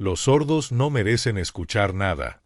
Los sordos no merecen escuchar nada.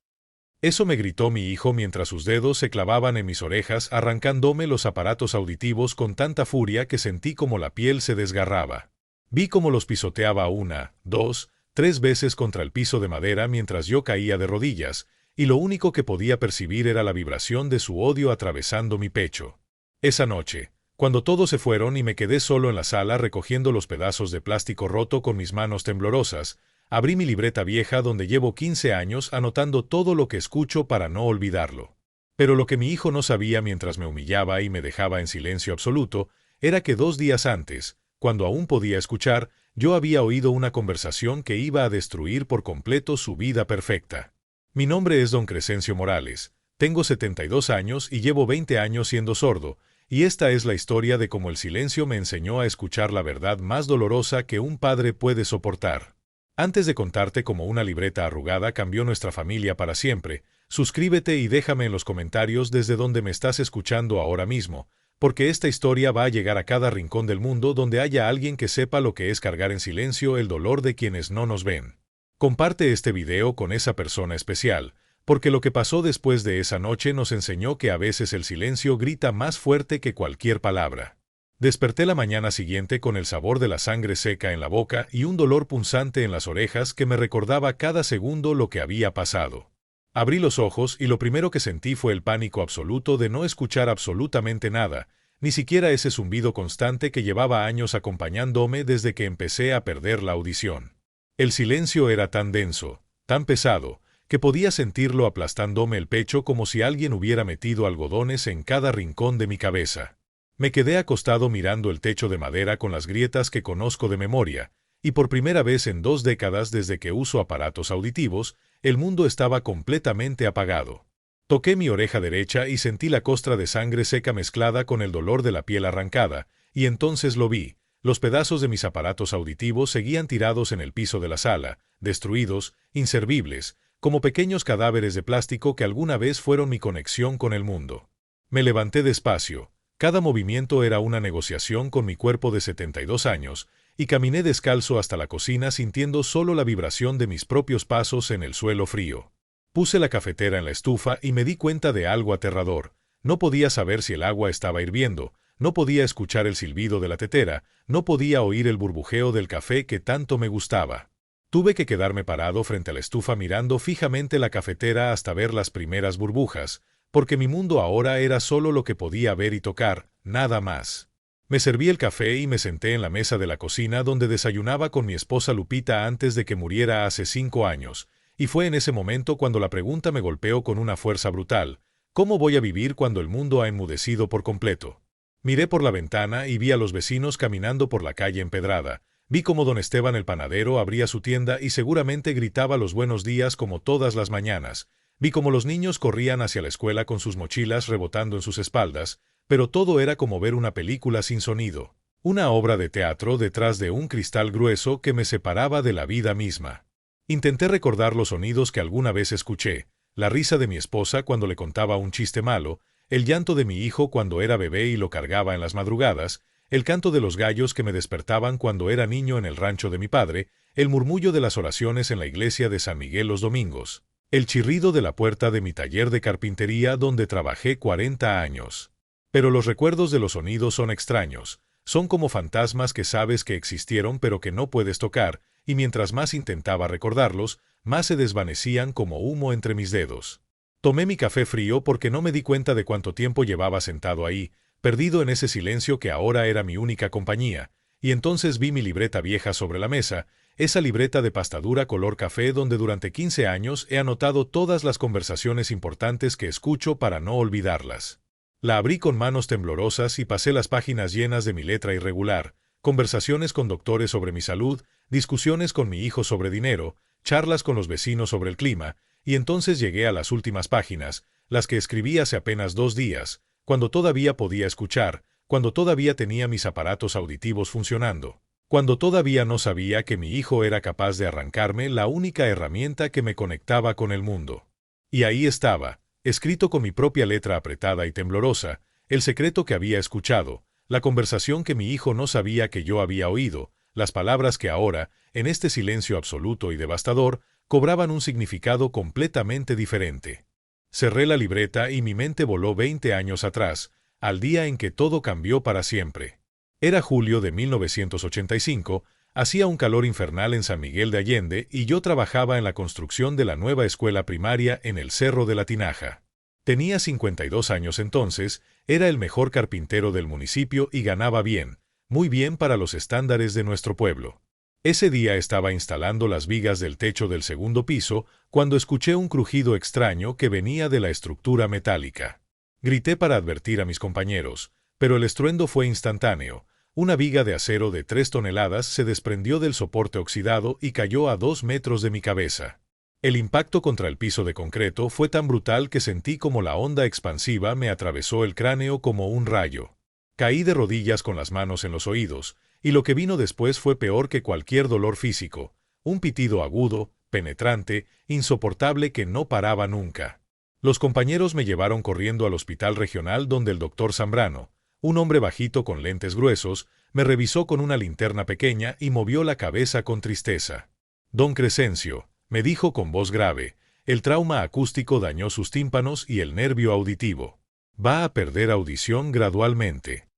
Eso me gritó mi hijo mientras sus dedos se clavaban en mis orejas arrancándome los aparatos auditivos con tanta furia que sentí como la piel se desgarraba. Vi cómo los pisoteaba una, dos, tres veces contra el piso de madera mientras yo caía de rodillas, y lo único que podía percibir era la vibración de su odio atravesando mi pecho. Esa noche, cuando todos se fueron y me quedé solo en la sala recogiendo los pedazos de plástico roto con mis manos temblorosas, abrí mi libreta vieja donde llevo 15 años anotando todo lo que escucho para no olvidarlo. Pero lo que mi hijo no sabía mientras me humillaba y me dejaba en silencio absoluto, era que 2 días antes, cuando aún podía escuchar, yo había oído una conversación que iba a destruir por completo su vida perfecta. Mi nombre es Don Crescencio Morales, tengo 72 años y llevo 20 años siendo sordo, y esta es la historia de cómo el silencio me enseñó a escuchar la verdad más dolorosa que un padre puede soportar. Antes de contarte cómo una libreta arrugada cambió nuestra familia para siempre, suscríbete y déjame en los comentarios desde donde me estás escuchando ahora mismo, porque esta historia va a llegar a cada rincón del mundo donde haya alguien que sepa lo que es cargar en silencio el dolor de quienes no nos ven. Comparte este video con esa persona especial, porque lo que pasó después de esa noche nos enseñó que a veces el silencio grita más fuerte que cualquier palabra. Desperté la mañana siguiente con el sabor de la sangre seca en la boca y un dolor punzante en las orejas que me recordaba cada segundo lo que había pasado. Abrí los ojos y lo primero que sentí fue el pánico absoluto de no escuchar absolutamente nada, ni siquiera ese zumbido constante que llevaba años acompañándome desde que empecé a perder la audición. El silencio era tan denso, tan pesado, que podía sentirlo aplastándome el pecho como si alguien hubiera metido algodones en cada rincón de mi cabeza. Me quedé acostado mirando el techo de madera con las grietas que conozco de memoria, y por primera vez en 2 décadas desde que uso aparatos auditivos, el mundo estaba completamente apagado. Toqué mi oreja derecha y sentí la costra de sangre seca mezclada con el dolor de la piel arrancada, y entonces lo vi. Los pedazos de mis aparatos auditivos seguían tirados en el piso de la sala, destruidos, inservibles, como pequeños cadáveres de plástico que alguna vez fueron mi conexión con el mundo. Me levanté despacio. Cada movimiento era una negociación con mi cuerpo de 72 años, y caminé descalzo hasta la cocina sintiendo solo la vibración de mis propios pasos en el suelo frío. Puse la cafetera en la estufa y me di cuenta de algo aterrador. No podía saber si el agua estaba hirviendo, no podía escuchar el silbido de la tetera, no podía oír el burbujeo del café que tanto me gustaba. Tuve que quedarme parado frente a la estufa mirando fijamente la cafetera hasta ver las primeras burbujas, porque mi mundo ahora era solo lo que podía ver y tocar, nada más. Me serví el café y me senté en la mesa de la cocina donde desayunaba con mi esposa Lupita antes de que muriera hace 5 años, y fue en ese momento cuando la pregunta me golpeó con una fuerza brutal: ¿cómo voy a vivir cuando el mundo ha enmudecido por completo? Miré por la ventana y vi a los vecinos caminando por la calle empedrada. Vi cómo don Esteban el panadero abría su tienda y seguramente gritaba los buenos días como todas las mañanas. Vi cómo los niños corrían hacia la escuela con sus mochilas rebotando en sus espaldas, pero todo era como ver una película sin sonido, una obra de teatro detrás de un cristal grueso que me separaba de la vida misma. Intenté recordar los sonidos que alguna vez escuché, la risa de mi esposa cuando le contaba un chiste malo, el llanto de mi hijo cuando era bebé y lo cargaba en las madrugadas, el canto de los gallos que me despertaban cuando era niño en el rancho de mi padre, el murmullo de las oraciones en la iglesia de San Miguel los domingos, el chirrido de la puerta de mi taller de carpintería donde trabajé 40 años. Pero los recuerdos de los sonidos son extraños, son como fantasmas que sabes que existieron pero que no puedes tocar, y mientras más intentaba recordarlos, más se desvanecían como humo entre mis dedos. Tomé mi café frío porque no me di cuenta de cuánto tiempo llevaba sentado ahí, perdido en ese silencio que ahora era mi única compañía, y entonces vi mi libreta vieja sobre la mesa, esa libreta de pastadura color café donde durante 15 años he anotado todas las conversaciones importantes que escucho para no olvidarlas. La abrí con manos temblorosas y pasé las páginas llenas de mi letra irregular, conversaciones con doctores sobre mi salud, discusiones con mi hijo sobre dinero, charlas con los vecinos sobre el clima, y entonces llegué a las últimas páginas, las que escribí hace apenas 2 días, cuando todavía podía escuchar, cuando todavía tenía mis aparatos auditivos funcionando, cuando todavía no sabía que mi hijo era capaz de arrancarme la única herramienta que me conectaba con el mundo. Y ahí estaba, escrito con mi propia letra apretada y temblorosa, el secreto que había escuchado, la conversación que mi hijo no sabía que yo había oído, Las palabras que ahora, en este silencio absoluto y devastador, cobraban un significado completamente diferente. Cerré la libreta y mi mente voló 20 años atrás, al día en que todo cambió para siempre. Era julio de 1985, hacía un calor infernal en San Miguel de Allende y yo trabajaba en la construcción de la nueva escuela primaria en el Cerro de la Tinaja. Tenía 52 años entonces, era el mejor carpintero del municipio y ganaba bien, muy bien para los estándares de nuestro pueblo. Ese día estaba instalando las vigas del techo del segundo piso cuando escuché un crujido extraño que venía de la estructura metálica. Grité para advertir a mis compañeros, pero el estruendo fue instantáneo. Una viga de acero de 3 toneladas se desprendió del soporte oxidado y cayó a 2 metros de mi cabeza. El impacto contra el piso de concreto fue tan brutal que sentí como la onda expansiva me atravesó el cráneo como un rayo. Caí de rodillas con las manos en los oídos, y lo que vino después fue peor que cualquier dolor físico, un pitido agudo, penetrante, insoportable que no paraba nunca. Los compañeros me llevaron corriendo al hospital regional donde el doctor Zambrano, un hombre bajito con lentes gruesos, me revisó con una linterna pequeña y movió la cabeza con tristeza. «Don Crescencio», me dijo con voz grave, «el trauma acústico dañó sus tímpanos y el nervio auditivo. Va a perder audición gradualmente».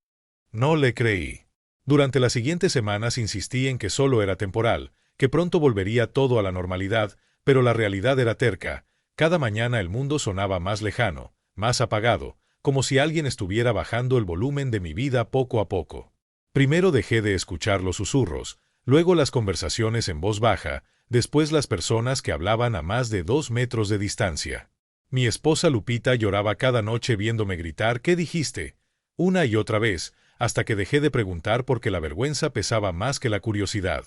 No le creí. Durante las siguientes semanas insistí en que solo era temporal, que pronto volvería todo a la normalidad, pero la realidad era terca. Cada mañana el mundo sonaba más lejano, más apagado, como si alguien estuviera bajando el volumen de mi vida poco a poco. Primero dejé de escuchar los susurros, luego las conversaciones en voz baja, después las personas que hablaban a más de 2 metros de distancia. Mi esposa Lupita lloraba cada noche viéndome gritar «¿Qué dijiste?», una y otra vez, hasta que dejé de preguntar porque la vergüenza pesaba más que la curiosidad.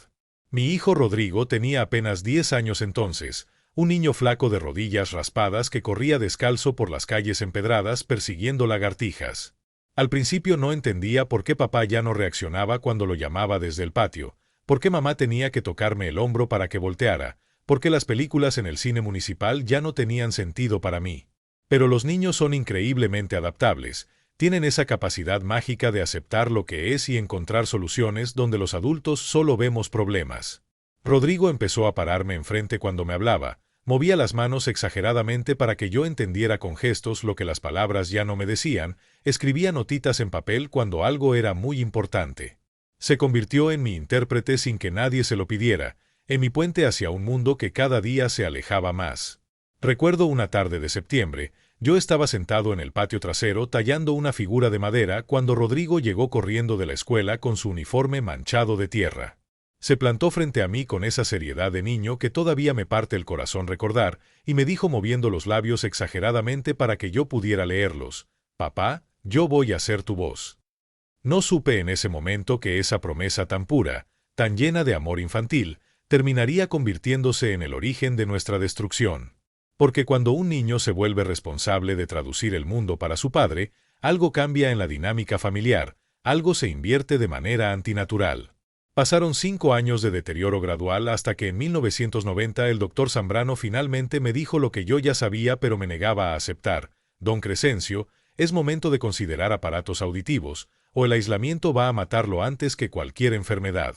Mi hijo Rodrigo tenía apenas 10 años entonces, un niño flaco de rodillas raspadas que corría descalzo por las calles empedradas persiguiendo lagartijas. Al principio no entendía por qué papá ya no reaccionaba cuando lo llamaba desde el patio, por qué mamá tenía que tocarme el hombro para que volteara, por qué las películas en el cine municipal ya no tenían sentido para mí. Pero los niños son increíblemente adaptables, tienen esa capacidad mágica de aceptar lo que es y encontrar soluciones donde los adultos solo vemos problemas. Rodrigo empezó a pararme enfrente cuando me hablaba, movía las manos exageradamente para que yo entendiera con gestos lo que las palabras ya no me decían, escribía notitas en papel cuando algo era muy importante. Se convirtió en mi intérprete sin que nadie se lo pidiera, en mi puente hacia un mundo que cada día se alejaba más. Recuerdo una tarde de septiembre, yo estaba sentado en el patio trasero tallando una figura de madera cuando Rodrigo llegó corriendo de la escuela con su uniforme manchado de tierra. Se plantó frente a mí con esa seriedad de niño que todavía me parte el corazón recordar, y me dijo moviendo los labios exageradamente para que yo pudiera leerlos: «Papá, yo voy a ser tu voz». No supe en ese momento que esa promesa tan pura, tan llena de amor infantil, terminaría convirtiéndose en el origen de nuestra destrucción. Porque cuando un niño se vuelve responsable de traducir el mundo para su padre, algo cambia en la dinámica familiar, algo se invierte de manera antinatural. Pasaron 5 años de deterioro gradual hasta que en 1990 el doctor Zambrano finalmente me dijo lo que yo ya sabía pero me negaba a aceptar: «Don Crescencio, es momento de considerar aparatos auditivos, o el aislamiento va a matarlo antes que cualquier enfermedad».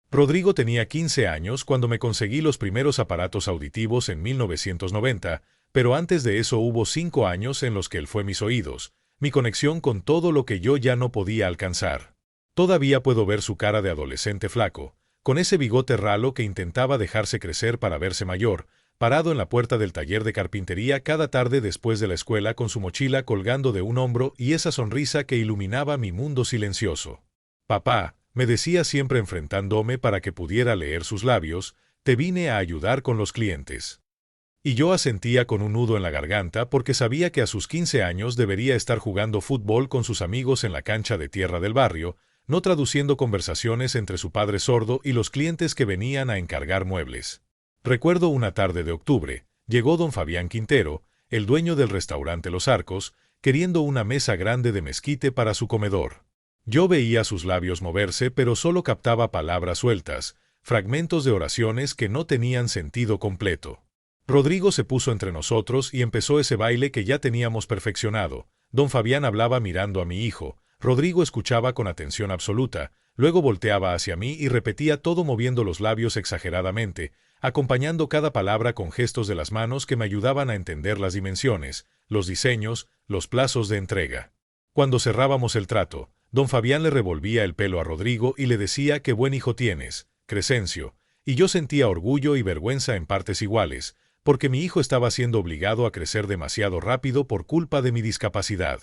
Rodrigo tenía 15 años cuando me conseguí los primeros aparatos auditivos en 1990, pero antes de eso hubo 5 años en los que él fue mis oídos, mi conexión con todo lo que yo ya no podía alcanzar. Todavía puedo ver su cara de adolescente flaco, con ese bigote ralo que intentaba dejarse crecer para verse mayor, parado en la puerta del taller de carpintería cada tarde después de la escuela con su mochila colgando de un hombro y esa sonrisa que iluminaba mi mundo silencioso. «Papá», me decía siempre enfrentándome para que pudiera leer sus labios, «te vine a ayudar con los clientes». Y yo asentía con un nudo en la garganta porque sabía que a sus 15 años debería estar jugando fútbol con sus amigos en la cancha de tierra del barrio, no traduciendo conversaciones entre su padre sordo y los clientes que venían a encargar muebles. Recuerdo una tarde de octubre, llegó don Fabián Quintero, el dueño del restaurante Los Arcos, queriendo una mesa grande de mezquite para su comedor. Yo veía sus labios moverse pero solo captaba palabras sueltas, fragmentos de oraciones que no tenían sentido completo. Rodrigo se puso entre nosotros y empezó ese baile que ya teníamos perfeccionado. Don Fabián hablaba mirando a mi hijo, Rodrigo escuchaba con atención absoluta, luego volteaba hacia mí y repetía todo moviendo los labios exageradamente, acompañando cada palabra con gestos de las manos que me ayudaban a entender las dimensiones, los diseños, los plazos de entrega. Cuando cerrábamos el trato, don Fabián le revolvía el pelo a Rodrigo y le decía qué buen hijo tienes, Crescencio, y yo sentía orgullo y vergüenza en partes iguales, porque mi hijo estaba siendo obligado a crecer demasiado rápido por culpa de mi discapacidad.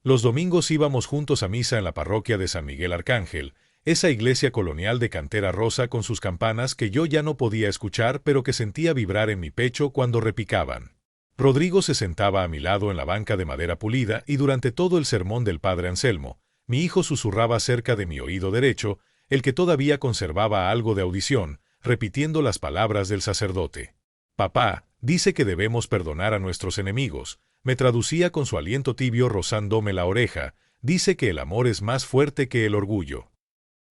Los domingos íbamos juntos a misa en la parroquia de San Miguel Arcángel, esa iglesia colonial de cantera rosa con sus campanas que yo ya no podía escuchar pero que sentía vibrar en mi pecho cuando repicaban. Rodrigo se sentaba a mi lado en la banca de madera pulida y durante todo el sermón del padre Anselmo, mi hijo susurraba cerca de mi oído derecho, el que todavía conservaba algo de audición, repitiendo las palabras del sacerdote. Papá, dice que debemos perdonar a nuestros enemigos, me traducía con su aliento tibio rozándome la oreja, dice que el amor es más fuerte que el orgullo.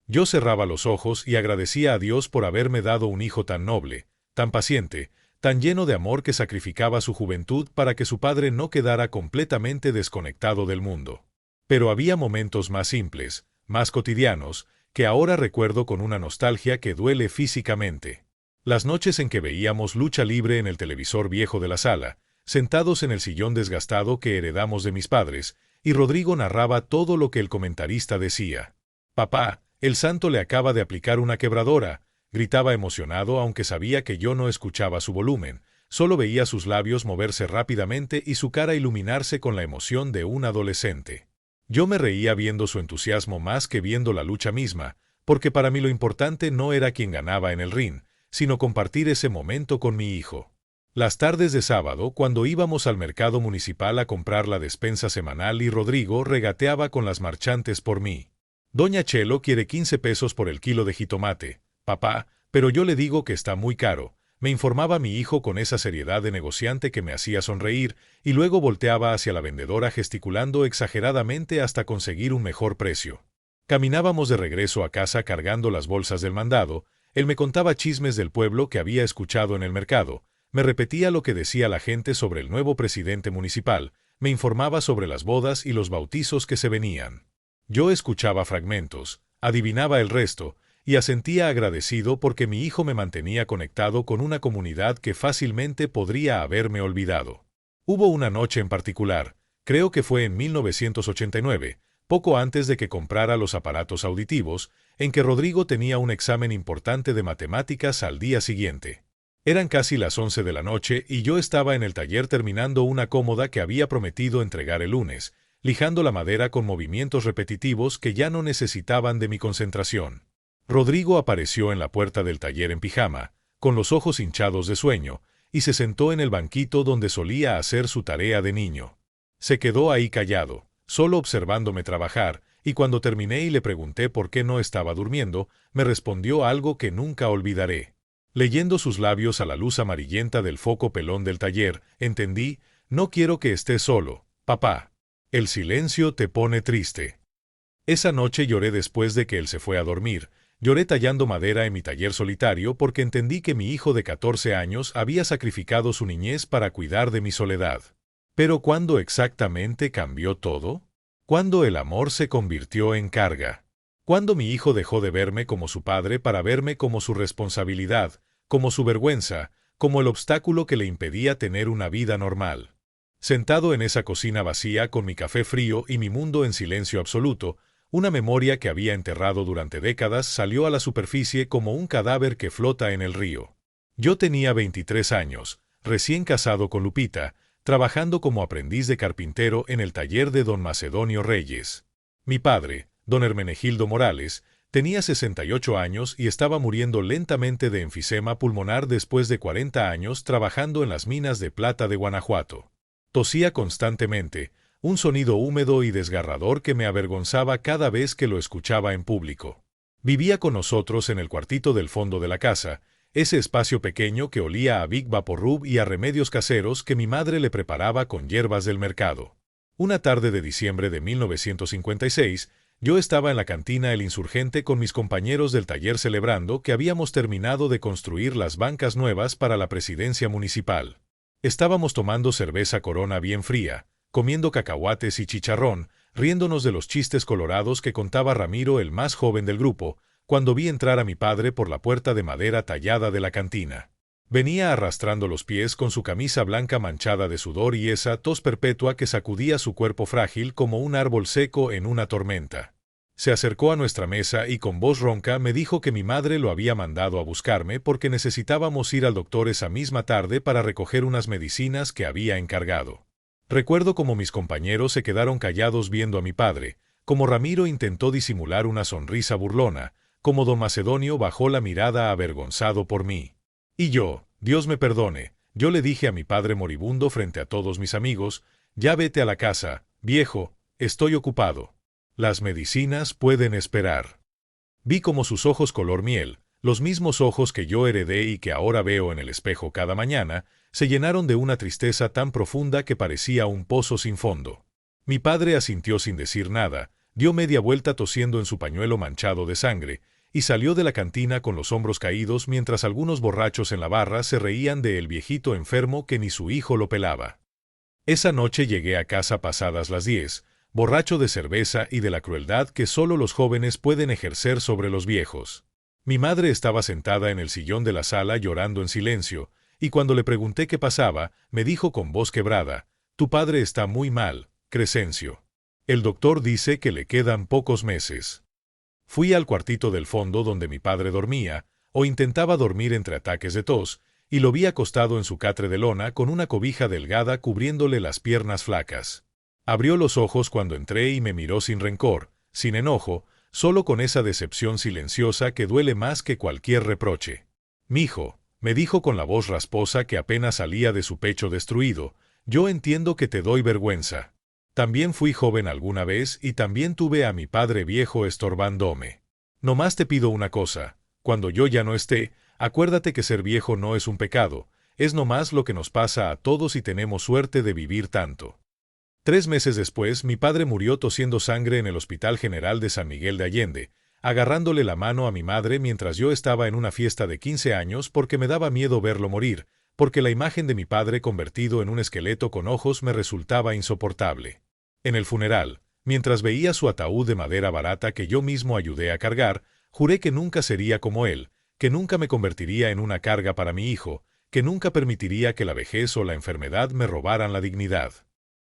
Yo cerraba los ojos y agradecía a Dios por haberme dado un hijo tan noble, tan paciente, tan lleno de amor que sacrificaba su juventud para que su padre no quedara completamente desconectado del mundo. Pero había momentos más simples, más cotidianos, que ahora recuerdo con una nostalgia que duele físicamente. Las noches en que veíamos lucha libre en el televisor viejo de la sala, sentados en el sillón desgastado que heredamos de mis padres, y Rodrigo narraba todo lo que el comentarista decía. «Papá, el santo le acaba de aplicar una quebradora», gritaba emocionado aunque sabía que yo no escuchaba su volumen, solo veía sus labios moverse rápidamente y su cara iluminarse con la emoción de un adolescente. Yo me reía viendo su entusiasmo más que viendo la lucha misma, porque para mí lo importante no era quién ganaba en el ring, sino compartir ese momento con mi hijo. Las tardes de sábado, cuando íbamos al mercado municipal a comprar la despensa semanal y Rodrigo regateaba con las marchantes por mí. «Doña Chelo quiere 15 pesos por el kilo de jitomate, papá, pero yo le digo que está muy caro», me informaba mi hijo con esa seriedad de negociante que me hacía sonreír, y luego volteaba hacia la vendedora gesticulando exageradamente hasta conseguir un mejor precio. Caminábamos de regreso a casa cargando las bolsas del mandado, él me contaba chismes del pueblo que había escuchado en el mercado, me repetía lo que decía la gente sobre el nuevo presidente municipal, me informaba sobre las bodas y los bautizos que se venían. Yo escuchaba fragmentos, adivinaba el resto, y asentía agradecido porque mi hijo me mantenía conectado con una comunidad que fácilmente podría haberme olvidado. Hubo una noche en particular, creo que fue en 1989, poco antes de que comprara los aparatos auditivos, en que Rodrigo tenía un examen importante de matemáticas al día siguiente. Eran casi las 11 de la noche y yo estaba en el taller terminando una cómoda que había prometido entregar el lunes, lijando la madera con movimientos repetitivos que ya no necesitaban de mi concentración. Rodrigo apareció en la puerta del taller en pijama, con los ojos hinchados de sueño, y se sentó en el banquito donde solía hacer su tarea de niño. Se quedó ahí callado, solo observándome trabajar, y cuando terminé y le pregunté por qué no estaba durmiendo, me respondió algo que nunca olvidaré. Leyendo sus labios a la luz amarillenta del foco pelón del taller, entendí: «No quiero que estés solo, papá. El silencio te pone triste». Esa noche lloré después de que él se fue a dormir. Lloré tallando madera en mi taller solitario porque entendí que mi hijo de 14 años había sacrificado su niñez para cuidar de mi soledad. Pero ¿cuándo exactamente cambió todo? ¿Cuándo el amor se convirtió en carga? ¿Cuándo mi hijo dejó de verme como su padre para verme como su responsabilidad, como su vergüenza, como el obstáculo que le impedía tener una vida normal? Sentado en esa cocina vacía con mi café frío y mi mundo en silencio absoluto, una memoria que había enterrado durante décadas salió a la superficie como un cadáver que flota en el río. Yo tenía 23 años, recién casado con Lupita, trabajando como aprendiz de carpintero en el taller de don Macedonio Reyes. Mi padre, don Hermenegildo Morales, tenía 68 años y estaba muriendo lentamente de enfisema pulmonar después de 40 años trabajando en las minas de plata de Guanajuato. Tosía constantemente, un sonido húmedo y desgarrador que me avergonzaba cada vez que lo escuchaba en público. Vivía con nosotros en el cuartito del fondo de la casa, ese espacio pequeño que olía a Big Vaporub y a remedios caseros que mi madre le preparaba con hierbas del mercado. Una tarde de diciembre de 1956, yo estaba en la cantina El Insurgente con mis compañeros del taller celebrando que habíamos terminado de construir las bancas nuevas para la presidencia municipal. Estábamos tomando cerveza Corona bien fría, comiendo cacahuates y chicharrón, riéndonos de los chistes colorados que contaba Ramiro, el más joven del grupo, cuando vi entrar a mi padre por la puerta de madera tallada de la cantina. Venía arrastrando los pies con su camisa blanca manchada de sudor y esa tos perpetua que sacudía su cuerpo frágil como un árbol seco en una tormenta. Se acercó a nuestra mesa y con voz ronca me dijo que mi madre lo había mandado a buscarme porque necesitábamos ir al doctor esa misma tarde para recoger unas medicinas que había encargado. Recuerdo cómo mis compañeros se quedaron callados viendo a mi padre, como Ramiro intentó disimular una sonrisa burlona, como don Macedonio bajó la mirada avergonzado por mí. Y yo, Dios me perdone, yo le dije a mi padre moribundo frente a todos mis amigos, ya vete a la casa, viejo, estoy ocupado. Las medicinas pueden esperar. Vi como sus ojos color miel, los mismos ojos que yo heredé y que ahora veo en el espejo cada mañana, se llenaron de una tristeza tan profunda que parecía un pozo sin fondo. Mi padre asintió sin decir nada, dio media vuelta tosiendo en su pañuelo manchado de sangre, y salió de la cantina con los hombros caídos mientras algunos borrachos en la barra se reían de el viejito enfermo que ni su hijo lo pelaba. Esa noche llegué a casa pasadas las 10, borracho de cerveza y de la crueldad que solo los jóvenes pueden ejercer sobre los viejos. Mi madre estaba sentada en el sillón de la sala llorando en silencio, y cuando le pregunté qué pasaba, me dijo con voz quebrada, «Tu padre está muy mal, Crescencio. El doctor dice que le quedan pocos meses». Fui al cuartito del fondo donde mi padre dormía, o intentaba dormir entre ataques de tos, y lo vi acostado en su catre de lona con una cobija delgada cubriéndole las piernas flacas. Abrió los ojos cuando entré y me miró sin rencor, sin enojo, solo con esa decepción silenciosa que duele más que cualquier reproche. «Mijo», me dijo con la voz rasposa que apenas salía de su pecho destruido, «yo entiendo que te doy vergüenza. También fui joven alguna vez y también tuve a mi padre viejo estorbándome. Nomás te pido una cosa, cuando yo ya no esté, acuérdate que ser viejo no es un pecado, es nomás lo que nos pasa a todos y tenemos suerte de vivir tanto». 3 meses después, mi padre murió tosiendo sangre en el Hospital General de San Miguel de Allende, agarrándole la mano a mi madre mientras yo estaba en una fiesta de 15 años porque me daba miedo verlo morir, porque la imagen de mi padre convertido en un esqueleto con ojos me resultaba insoportable. En el funeral, mientras veía su ataúd de madera barata que yo mismo ayudé a cargar, juré que nunca sería como él, que nunca me convertiría en una carga para mi hijo, que nunca permitiría que la vejez o la enfermedad me robaran la dignidad.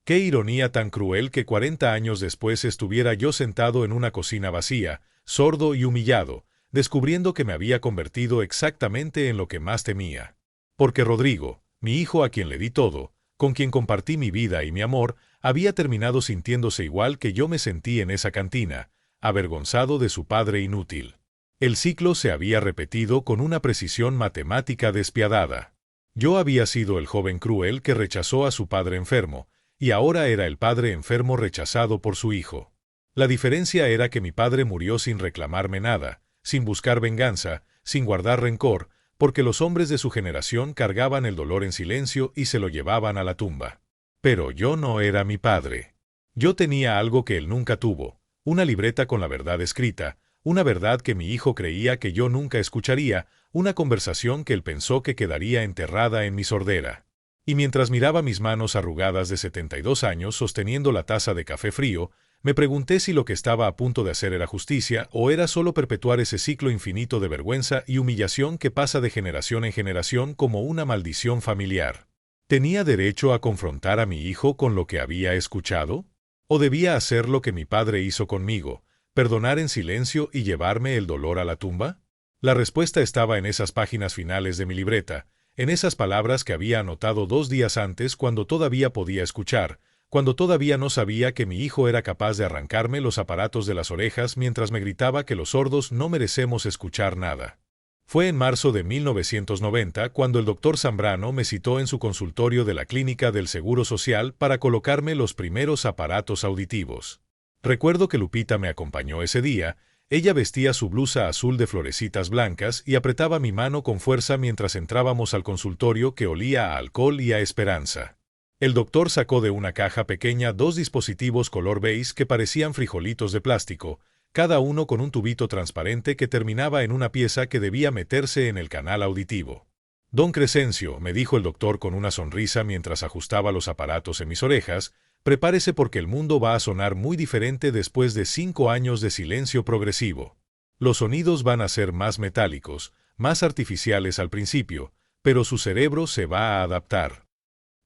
Qué ironía tan cruel que 40 años después estuviera yo sentado en una cocina vacía, sordo y humillado, descubriendo que me había convertido exactamente en lo que más temía. Porque Rodrigo, mi hijo a quien le di todo, con quien compartí mi vida y mi amor, había terminado sintiéndose igual que yo me sentí en esa cantina, avergonzado de su padre inútil. El ciclo se había repetido con una precisión matemática despiadada. Yo había sido el joven cruel que rechazó a su padre enfermo, y ahora era el padre enfermo rechazado por su hijo. La diferencia era que mi padre murió sin reclamarme nada, sin buscar venganza, sin guardar rencor, porque los hombres de su generación cargaban el dolor en silencio y se lo llevaban a la tumba. Pero yo no era mi padre. Yo tenía algo que él nunca tuvo, una libreta con la verdad escrita, una verdad que mi hijo creía que yo nunca escucharía, una conversación que él pensó que quedaría enterrada en mi sordera. Y mientras miraba mis manos arrugadas de 72 años sosteniendo la taza de café frío, me pregunté si lo que estaba a punto de hacer era justicia o era solo perpetuar ese ciclo infinito de vergüenza y humillación que pasa de generación en generación como una maldición familiar. ¿Tenía derecho a confrontar a mi hijo con lo que había escuchado? ¿O debía hacer lo que mi padre hizo conmigo, perdonar en silencio y llevarme el dolor a la tumba? La respuesta estaba en esas páginas finales de mi libreta, en esas palabras que había anotado 2 días antes cuando todavía podía escuchar, cuando todavía no sabía que mi hijo era capaz de arrancarme los aparatos de las orejas mientras me gritaba que los sordos no merecemos escuchar nada. Fue en marzo de 1990 cuando el doctor Zambrano me citó en su consultorio de la Clínica del Seguro Social para colocarme los primeros aparatos auditivos. Recuerdo que Lupita me acompañó ese día. Ella vestía su blusa azul de florecitas blancas y apretaba mi mano con fuerza mientras entrábamos al consultorio que olía a alcohol y a esperanza. El doctor sacó de una caja pequeña 2 dispositivos color beige que parecían frijolitos de plástico, cada uno con un tubito transparente que terminaba en una pieza que debía meterse en el canal auditivo. «Don Crescencio», me dijo el doctor con una sonrisa mientras ajustaba los aparatos en mis orejas, Prepárese porque el mundo va a sonar muy diferente después de 5 años de silencio progresivo. Los sonidos van a ser más metálicos, más artificiales al principio, pero su cerebro se va a adaptar.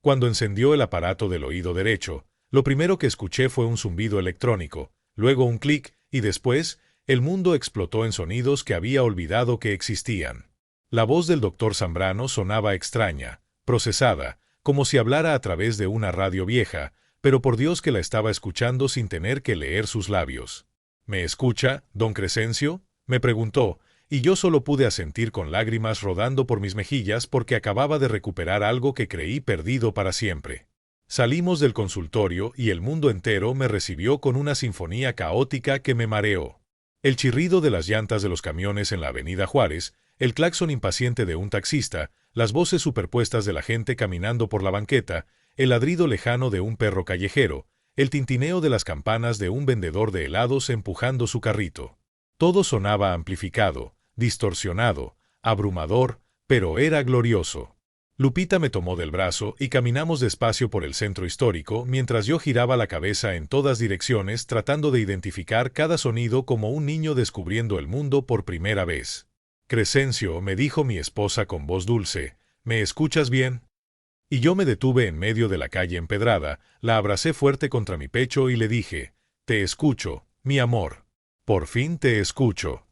Cuando encendió el aparato del oído derecho, lo primero que escuché fue un zumbido electrónico, luego un clic, y después, el mundo explotó en sonidos que había olvidado que existían. La voz del doctor Zambrano sonaba extraña, procesada, como si hablara a través de una radio vieja, pero por Dios que la estaba escuchando sin tener que leer sus labios. ¿Me escucha, don Crescencio?, me preguntó, y yo solo pude asentir con lágrimas rodando por mis mejillas porque acababa de recuperar algo que creí perdido para siempre. Salimos del consultorio y el mundo entero me recibió con una sinfonía caótica que me mareó. El chirrido de las llantas de los camiones en la avenida Juárez, el claxon impaciente de un taxista, las voces superpuestas de la gente caminando por la banqueta, el ladrido lejano de un perro callejero, el tintineo de las campanas de un vendedor de helados empujando su carrito. Todo sonaba amplificado, distorsionado, abrumador, pero era glorioso. Lupita me tomó del brazo y caminamos despacio por el centro histórico mientras yo giraba la cabeza en todas direcciones tratando de identificar cada sonido como un niño descubriendo el mundo por primera vez. Crescencio, me dijo mi esposa con voz dulce, ¿me escuchas bien? Y yo me detuve en medio de la calle empedrada, la abracé fuerte contra mi pecho y le dije, te escucho, mi amor. Por fin te escucho.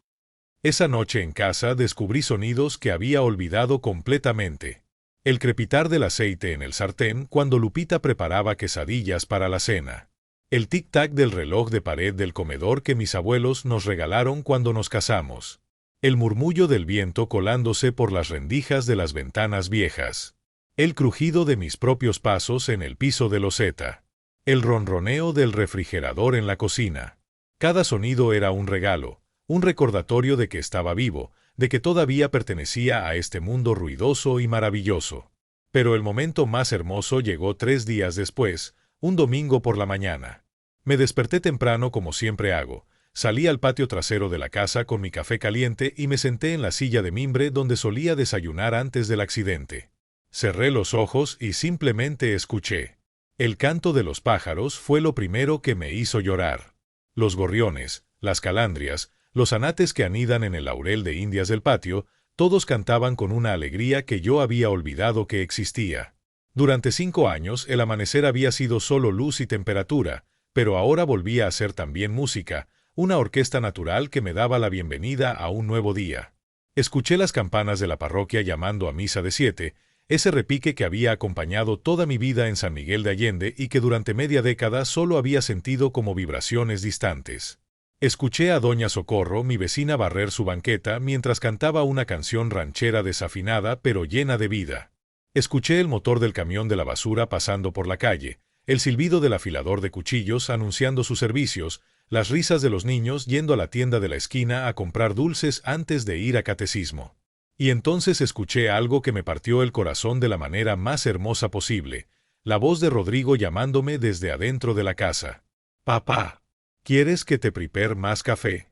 Esa noche en casa descubrí sonidos que había olvidado completamente. El crepitar del aceite en el sartén cuando Lupita preparaba quesadillas para la cena. El tic-tac del reloj de pared del comedor que mis abuelos nos regalaron cuando nos casamos. El murmullo del viento colándose por las rendijas de las ventanas viejas. El crujido de mis propios pasos en el piso de loseta. El ronroneo del refrigerador en la cocina. Cada sonido era un regalo, un recordatorio de que estaba vivo, de que todavía pertenecía a este mundo ruidoso y maravilloso. Pero el momento más hermoso llegó 3 días después, un domingo por la mañana. Me desperté temprano como siempre hago, salí al patio trasero de la casa con mi café caliente y me senté en la silla de mimbre donde solía desayunar antes del accidente. Cerré los ojos y simplemente escuché. El canto de los pájaros fue lo primero que me hizo llorar. Los gorriones, las calandrias, los anates que anidan en el laurel de indias del patio, todos cantaban con una alegría que yo había olvidado que existía. Durante 5 años el amanecer había sido solo luz y temperatura, pero ahora volvía a ser también música, una orquesta natural que me daba la bienvenida a un nuevo día. Escuché las campanas de la parroquia llamando a misa de 7, ese repique que había acompañado toda mi vida en San Miguel de Allende y que durante media década solo había sentido como vibraciones distantes. Escuché a doña Socorro, mi vecina, barrer su banqueta mientras cantaba una canción ranchera desafinada pero llena de vida. Escuché el motor del camión de la basura pasando por la calle, el silbido del afilador de cuchillos anunciando sus servicios, las risas de los niños yendo a la tienda de la esquina a comprar dulces antes de ir a catecismo. Y entonces escuché algo que me partió el corazón de la manera más hermosa posible, la voz de Rodrigo llamándome desde adentro de la casa. «Papá, ¿quieres que te prepare más café?»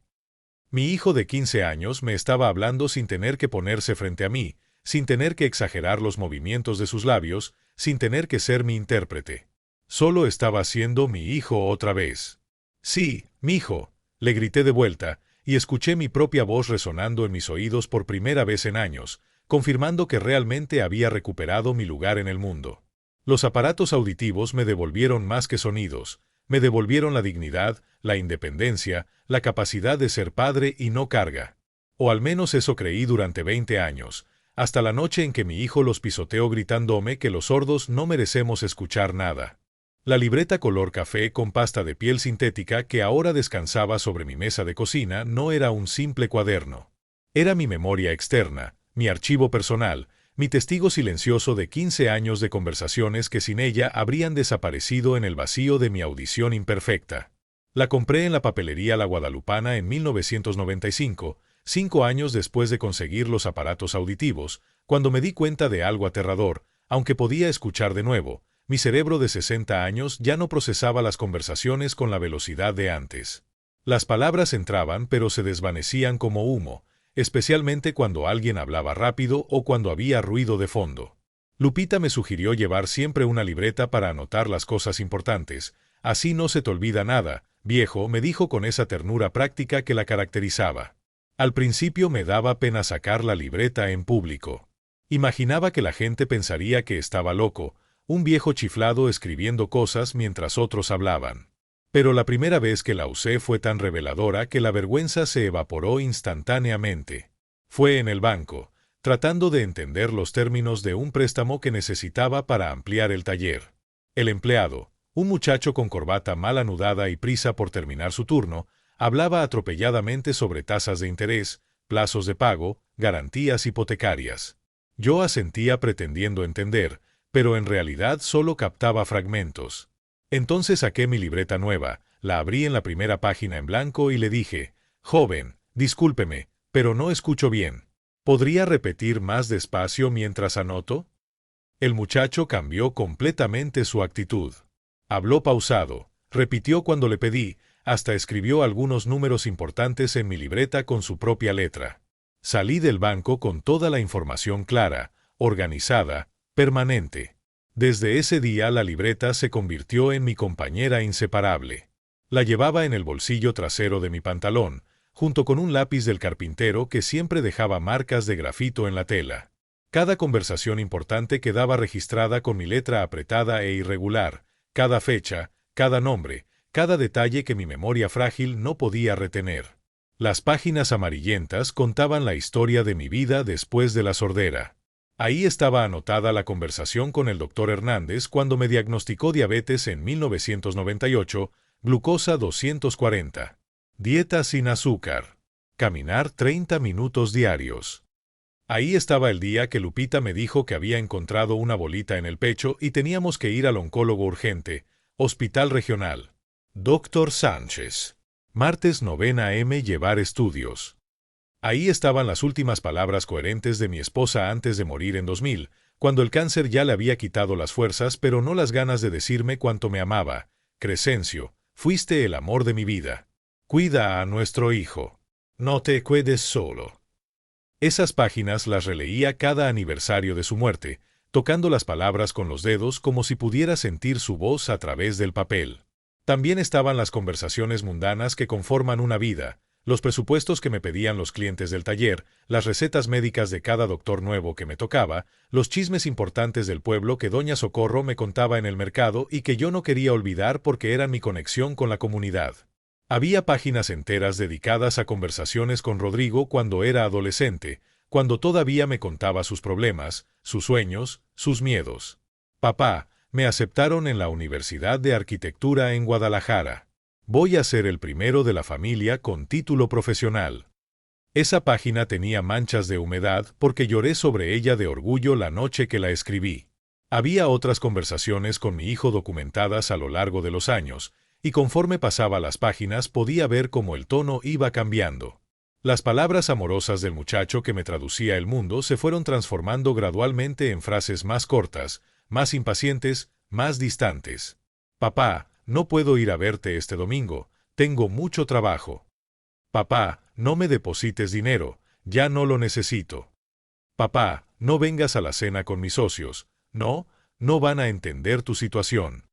Mi hijo de 15 años me estaba hablando sin tener que ponerse frente a mí, sin tener que exagerar los movimientos de sus labios, sin tener que ser mi intérprete. Solo estaba siendo mi hijo otra vez. «Sí, mijo», le grité de vuelta, y escuché mi propia voz resonando en mis oídos por primera vez en años, confirmando que realmente había recuperado mi lugar en el mundo. Los aparatos auditivos me devolvieron más que sonidos, me devolvieron la dignidad, la independencia, la capacidad de ser padre y no carga. O al menos eso creí durante 20 años, hasta la noche en que mi hijo los pisoteó gritándome que los sordos no merecemos escuchar nada. La libreta color café con pasta de piel sintética que ahora descansaba sobre mi mesa de cocina no era un simple cuaderno. Era mi memoria externa, mi archivo personal, mi testigo silencioso de 15 años de conversaciones que sin ella habrían desaparecido en el vacío de mi audición imperfecta. La compré en la papelería La Guadalupana en 1995, 5 años después de conseguir los aparatos auditivos, cuando me di cuenta de algo aterrador, aunque podía escuchar de nuevo. Mi cerebro de 60 años ya no procesaba las conversaciones con la velocidad de antes. Las palabras entraban pero se desvanecían como humo, especialmente cuando alguien hablaba rápido o cuando había ruido de fondo. Lupita me sugirió llevar siempre una libreta para anotar las cosas importantes. Así no se te olvida nada, viejo, me dijo con esa ternura práctica que la caracterizaba. Al principio me daba pena sacar la libreta en público. Imaginaba que la gente pensaría que estaba loco, un viejo chiflado escribiendo cosas mientras otros hablaban. Pero la primera vez que la usé fue tan reveladora que la vergüenza se evaporó instantáneamente. Fue en el banco, tratando de entender los términos de un préstamo que necesitaba para ampliar el taller. El empleado, un muchacho con corbata mal anudada y prisa por terminar su turno, hablaba atropelladamente sobre tasas de interés, plazos de pago, garantías hipotecarias. Yo asentía pretendiendo entender, pero en realidad solo captaba fragmentos. Entonces saqué mi libreta nueva, la abrí en la primera página en blanco y le dije: «Joven, discúlpeme, pero no escucho bien. ¿Podría repetir más despacio mientras anoto?». El muchacho cambió completamente su actitud. Habló pausado, repitió cuando le pedí, hasta escribió algunos números importantes en mi libreta con su propia letra. Salí del banco con toda la información clara, organizada, permanente. Desde ese día la libreta se convirtió en mi compañera inseparable. La llevaba en el bolsillo trasero de mi pantalón, junto con un lápiz del carpintero que siempre dejaba marcas de grafito en la tela. Cada conversación importante quedaba registrada con mi letra apretada e irregular, cada fecha, cada nombre, cada detalle que mi memoria frágil no podía retener. Las páginas amarillentas contaban la historia de mi vida después de la sordera. Ahí estaba anotada la conversación con el doctor Hernández cuando me diagnosticó diabetes en 1998, glucosa 240. Dieta sin azúcar. Caminar 30 minutos diarios. Ahí estaba el día que Lupita me dijo que había encontrado una bolita en el pecho y teníamos que ir al oncólogo urgente, Hospital Regional. Dr. Sánchez. Martes 9 a.m. llevar estudios. Ahí estaban las últimas palabras coherentes de mi esposa antes de morir en 2000, cuando el cáncer ya le había quitado las fuerzas pero no las ganas de decirme cuánto me amaba. Crescencio, fuiste el amor de mi vida. Cuida a nuestro hijo. No te quedes solo. Esas páginas las releía cada aniversario de su muerte, tocando las palabras con los dedos como si pudiera sentir su voz a través del papel. También estaban las conversaciones mundanas que conforman una vida, los presupuestos que me pedían los clientes del taller, las recetas médicas de cada doctor nuevo que me tocaba, los chismes importantes del pueblo que doña Socorro me contaba en el mercado y que yo no quería olvidar porque eran mi conexión con la comunidad. Había páginas enteras dedicadas a conversaciones con Rodrigo cuando era adolescente, cuando todavía me contaba sus problemas, sus sueños, sus miedos. Papá, me aceptaron en la Universidad de Arquitectura en Guadalajara. Voy a ser el primero de la familia con título profesional. Esa página tenía manchas de humedad porque lloré sobre ella de orgullo la noche que la escribí. Había otras conversaciones con mi hijo documentadas a lo largo de los años, y conforme pasaba las páginas podía ver cómo el tono iba cambiando. Las palabras amorosas del muchacho que me traducía el mundo se fueron transformando gradualmente en frases más cortas, más impacientes, más distantes. Papá, no puedo ir a verte este domingo, tengo mucho trabajo. Papá, no me deposites dinero, ya no lo necesito. Papá, no vengas a la cena con mis socios, no van a entender tu situación.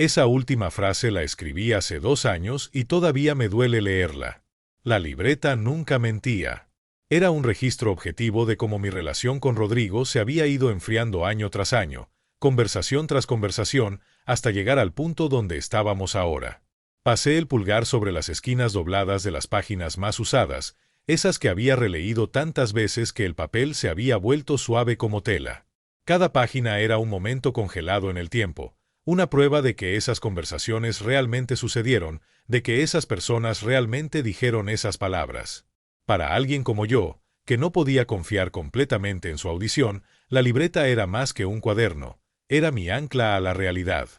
Esa última frase la escribí hace 2 años y todavía me duele leerla. La libreta nunca mentía. Era un registro objetivo de cómo mi relación con Rodrigo se había ido enfriando año tras año, conversación tras conversación, hasta llegar al punto donde estábamos ahora. Pasé el pulgar sobre las esquinas dobladas de las páginas más usadas, esas que había releído tantas veces que el papel se había vuelto suave como tela. Cada página era un momento congelado en el tiempo, una prueba de que esas conversaciones realmente sucedieron, de que esas personas realmente dijeron esas palabras. Para alguien como yo, que no podía confiar completamente en su audición, la libreta era más que un cuaderno, era mi ancla a la realidad.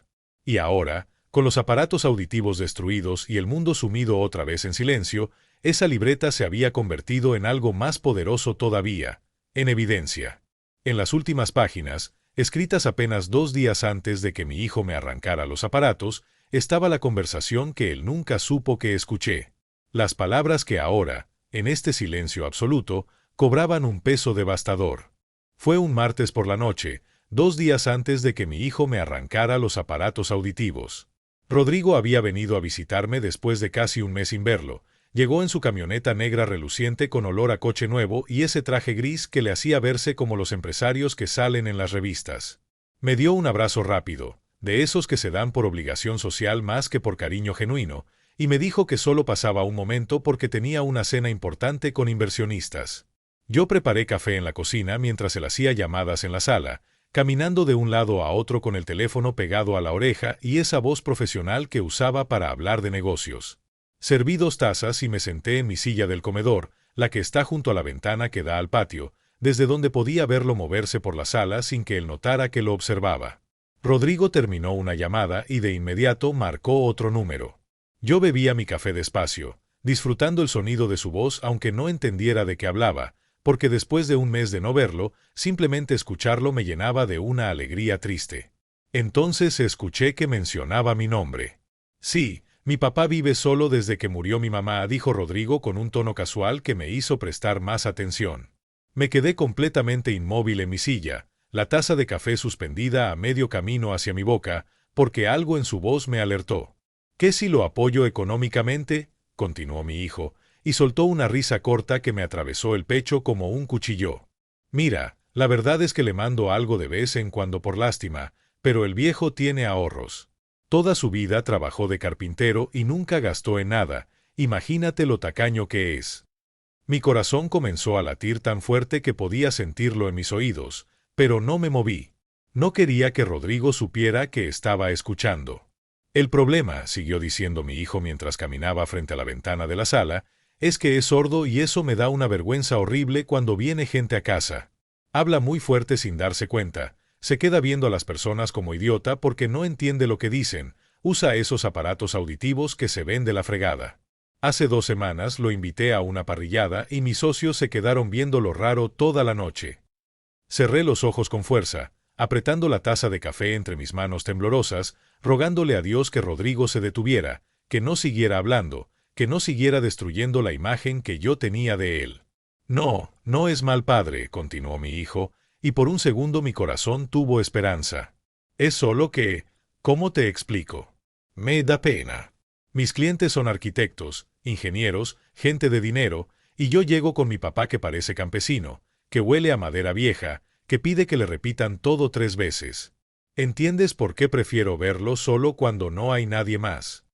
Y ahora, con los aparatos auditivos destruidos y el mundo sumido otra vez en silencio, esa libreta se había convertido en algo más poderoso todavía, en evidencia. En las últimas páginas, escritas apenas 2 días antes de que mi hijo me arrancara los aparatos, estaba la conversación que él nunca supo que escuché. Las palabras que ahora, en este silencio absoluto, cobraban un peso devastador. Fue un martes por la noche, 2 días antes de que mi hijo me arrancara los aparatos auditivos. Rodrigo había venido a visitarme después de casi un mes sin verlo. Llegó en su camioneta negra reluciente con olor a coche nuevo y ese traje gris que le hacía verse como los empresarios que salen en las revistas. Me dio un abrazo rápido, de esos que se dan por obligación social más que por cariño genuino, y me dijo que solo pasaba un momento porque tenía una cena importante con inversionistas. Yo preparé café en la cocina mientras él hacía llamadas en la sala, caminando de un lado a otro con el teléfono pegado a la oreja y esa voz profesional que usaba para hablar de negocios. Serví 2 tazas y me senté en mi silla del comedor, la que está junto a la ventana que da al patio, desde donde podía verlo moverse por la sala sin que él notara que lo observaba. Rodrigo terminó una llamada y de inmediato marcó otro número. Yo bebía mi café despacio, disfrutando el sonido de su voz aunque no entendiera de qué hablaba, porque después de un mes de no verlo, simplemente escucharlo me llenaba de una alegría triste. Entonces escuché que mencionaba mi nombre. Sí, mi papá vive solo desde que murió mi mamá, dijo Rodrigo con un tono casual que me hizo prestar más atención. Me quedé completamente inmóvil en mi silla, la taza de café suspendida a medio camino hacia mi boca, porque algo en su voz me alertó. ¿Qué si lo apoyo económicamente?, continuó mi hijo, y soltó una risa corta que me atravesó el pecho como un cuchillo. Mira, la verdad es que le mando algo de vez en cuando por lástima, pero el viejo tiene ahorros. Toda su vida trabajó de carpintero y nunca gastó en nada, imagínate lo tacaño que es. Mi corazón comenzó a latir tan fuerte que podía sentirlo en mis oídos, pero no me moví. No quería que Rodrigo supiera que estaba escuchando. El problema, siguió diciendo mi hijo mientras caminaba frente a la ventana de la sala, es que es sordo y eso me da una vergüenza horrible cuando viene gente a casa. Habla muy fuerte sin darse cuenta, se queda viendo a las personas como idiota porque no entiende lo que dicen, usa esos aparatos auditivos que se ven de la fregada. Hace 2 semanas lo invité a una parrillada y mis socios se quedaron viéndolo raro toda la noche. Cerré los ojos con fuerza, apretando la taza de café entre mis manos temblorosas, rogándole a Dios que Rodrigo se detuviera, que no siguiera hablando, que no siguiera destruyendo la imagen que yo tenía de él. No, no es mal padre, continuó mi hijo, y por un segundo mi corazón tuvo esperanza. Es solo que, ¿cómo te explico? Me da pena. Mis clientes son arquitectos, ingenieros, gente de dinero, y yo llego con mi papá que parece campesino, que huele a madera vieja, que pide que le repitan todo 3 veces. ¿Entiendes por qué prefiero verlo solo cuando no hay nadie más?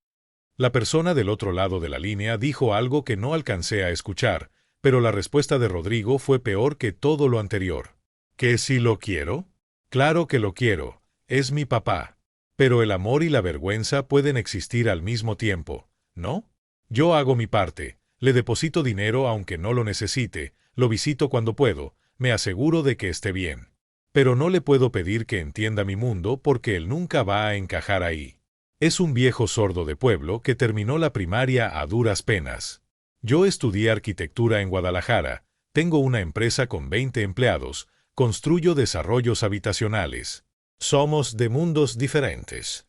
La persona del otro lado de la línea dijo algo que no alcancé a escuchar, pero la respuesta de Rodrigo fue peor que todo lo anterior. ¿Que si lo quiero? Claro que lo quiero, es mi papá. Pero el amor y la vergüenza pueden existir al mismo tiempo, ¿no? Yo hago mi parte, le deposito dinero aunque no lo necesite, lo visito cuando puedo, me aseguro de que esté bien. Pero no le puedo pedir que entienda mi mundo porque él nunca va a encajar ahí. Es un viejo sordo de pueblo que terminó la primaria a duras penas. Yo estudié arquitectura en Guadalajara, tengo una empresa con 20 empleados, construyo desarrollos habitacionales. Somos de mundos diferentes.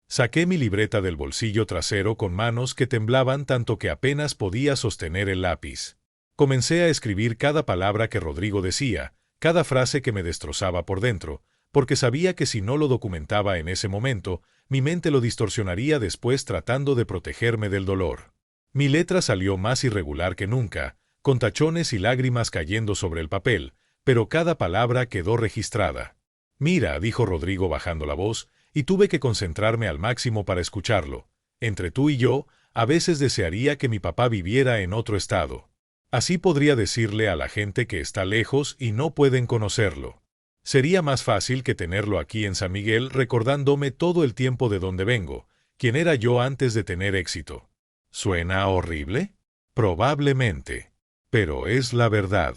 Saqué mi libreta del bolsillo trasero con manos que temblaban tanto que apenas podía sostener el lápiz. Comencé a escribir cada palabra que Rodrigo decía, cada frase que me destrozaba por dentro, porque sabía que si no lo documentaba en ese momento, mi mente lo distorsionaría después tratando de protegerme del dolor. Mi letra salió más irregular que nunca, con tachones y lágrimas cayendo sobre el papel, pero cada palabra quedó registrada. Mira, dijo Rodrigo bajando la voz, y tuve que concentrarme al máximo para escucharlo. Entre tú y yo, a veces desearía que mi papá viviera en otro estado. Así podría decirle a la gente que está lejos y no pueden conocerlo. Sería más fácil que tenerlo aquí en San Miguel recordándome todo el tiempo de dónde vengo, quién era yo antes de tener éxito. ¿Suena horrible? Probablemente. Pero es la verdad.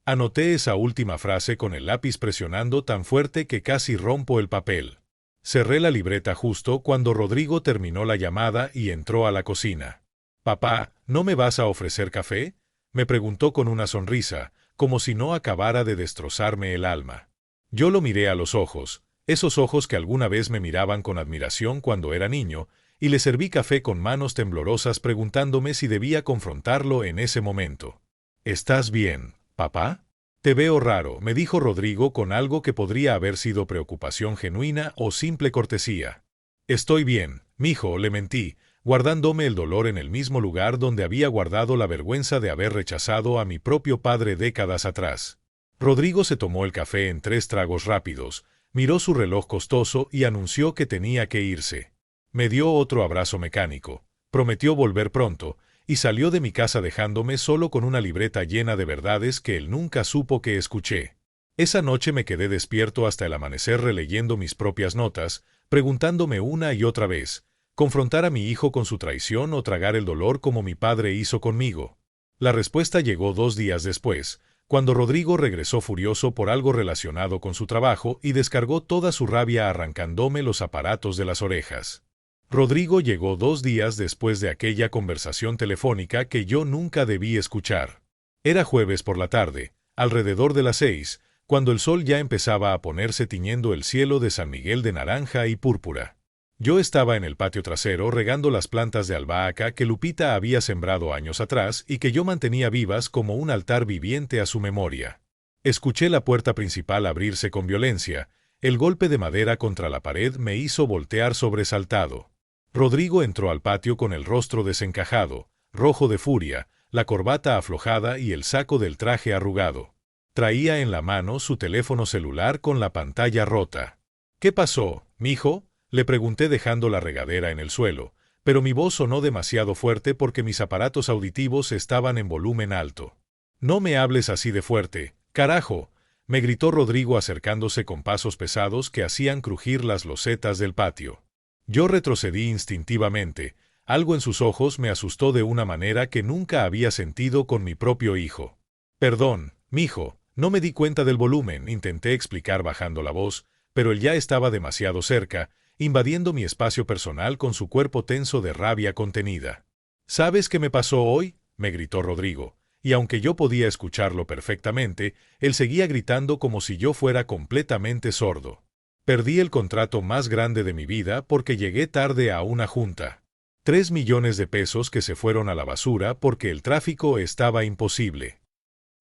Anoté esa última frase con el lápiz presionando tan fuerte que casi rompo el papel. Cerré la libreta justo cuando Rodrigo terminó la llamada y entró a la cocina. «Papá, ¿no me vas a ofrecer café?», me preguntó con una sonrisa, como si no acabara de destrozarme el alma. Yo lo miré a los ojos, esos ojos que alguna vez me miraban con admiración cuando era niño, y le serví café con manos temblorosas preguntándome si debía confrontarlo en ese momento. «¿Estás bien, papá? Te veo raro, me dijo Rodrigo con algo que podría haber sido preocupación genuina o simple cortesía. Estoy bien, mijo, le mentí, guardándome el dolor en el mismo lugar donde había guardado la vergüenza de haber rechazado a mi propio padre décadas atrás. Rodrigo se tomó el café en 3 tragos rápidos, miró su reloj costoso y anunció que tenía que irse. Me dio otro abrazo mecánico, prometió volver pronto, y salió de mi casa dejándome solo con una libreta llena de verdades que él nunca supo que escuché. Esa noche me quedé despierto hasta el amanecer releyendo mis propias notas, preguntándome una y otra vez, ¿confrontar a mi hijo con su traición o tragar el dolor como mi padre hizo conmigo? La respuesta llegó 2 días después, cuando Rodrigo regresó furioso por algo relacionado con su trabajo y descargó toda su rabia arrancándome los aparatos de las orejas. Rodrigo llegó 2 días después de aquella conversación telefónica que yo nunca debí escuchar. Era jueves por la tarde, alrededor de las 6, cuando el sol ya empezaba a ponerse tiñendo el cielo de San Miguel de naranja y púrpura. Yo estaba en el patio trasero regando las plantas de albahaca que Lupita había sembrado años atrás y que yo mantenía vivas como un altar viviente a su memoria. Escuché la puerta principal abrirse con violencia. El golpe de madera contra la pared me hizo voltear sobresaltado. Rodrigo entró al patio con el rostro desencajado, rojo de furia, la corbata aflojada y el saco del traje arrugado. Traía en la mano su teléfono celular con la pantalla rota. ¿Qué pasó, mijo?, le pregunté dejando la regadera en el suelo, pero mi voz sonó demasiado fuerte porque mis aparatos auditivos estaban en volumen alto. «No me hables así de fuerte, carajo», me gritó Rodrigo acercándose con pasos pesados que hacían crujir las losetas del patio. Yo retrocedí instintivamente. Algo en sus ojos me asustó de una manera que nunca había sentido con mi propio hijo. «Perdón, mijo, no me di cuenta del volumen», intenté explicar bajando la voz, pero él ya estaba demasiado cerca, invadiendo mi espacio personal con su cuerpo tenso de rabia contenida. «¿Sabes qué me pasó hoy?», me gritó Rodrigo, y aunque yo podía escucharlo perfectamente, él seguía gritando como si yo fuera completamente sordo. Perdí el contrato más grande de mi vida porque llegué tarde a una junta. 3 millones de pesos que se fueron a la basura porque el tráfico estaba imposible.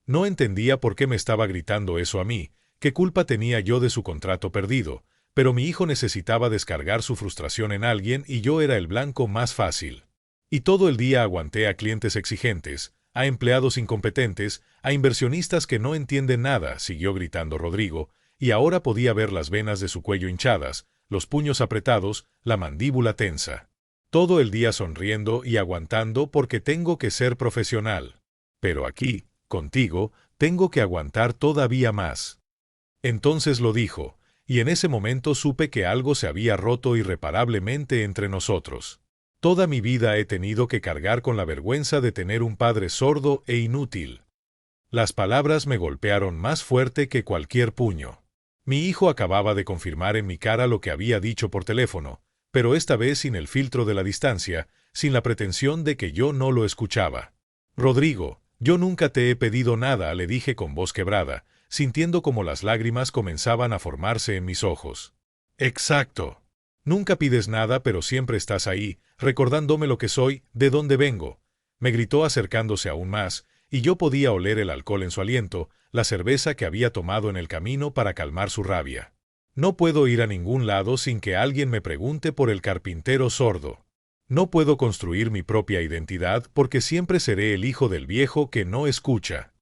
No entendía por qué me estaba gritando eso a mí, qué culpa tenía yo de su contrato perdido, pero mi hijo necesitaba descargar su frustración en alguien y yo era el blanco más fácil. Y todo el día aguanté a clientes exigentes, a empleados incompetentes, a inversionistas que no entienden nada, siguió gritando Rodrigo, y ahora podía ver las venas de su cuello hinchadas, los puños apretados, la mandíbula tensa. Todo el día sonriendo y aguantando porque tengo que ser profesional. Pero aquí, contigo, tengo que aguantar todavía más. Entonces lo dijo, y en ese momento supe que algo se había roto irreparablemente entre nosotros. Toda mi vida he tenido que cargar con la vergüenza de tener un padre sordo e inútil. Las palabras me golpearon más fuerte que cualquier puño. Mi hijo acababa de confirmar en mi cara lo que había dicho por teléfono, pero esta vez sin el filtro de la distancia, sin la pretensión de que yo no lo escuchaba. «Rodrigo, yo nunca te he pedido nada», le dije con voz quebrada, sintiendo como las lágrimas comenzaban a formarse en mis ojos. «Exacto. Nunca pides nada, pero siempre estás ahí, recordándome lo que soy, de dónde vengo», me gritó acercándose aún más, y yo podía oler el alcohol en su aliento, la cerveza que había tomado en el camino para calmar su rabia. «No puedo ir a ningún lado sin que alguien me pregunte por el carpintero sordo. No puedo construir mi propia identidad porque siempre seré el hijo del viejo que no escucha».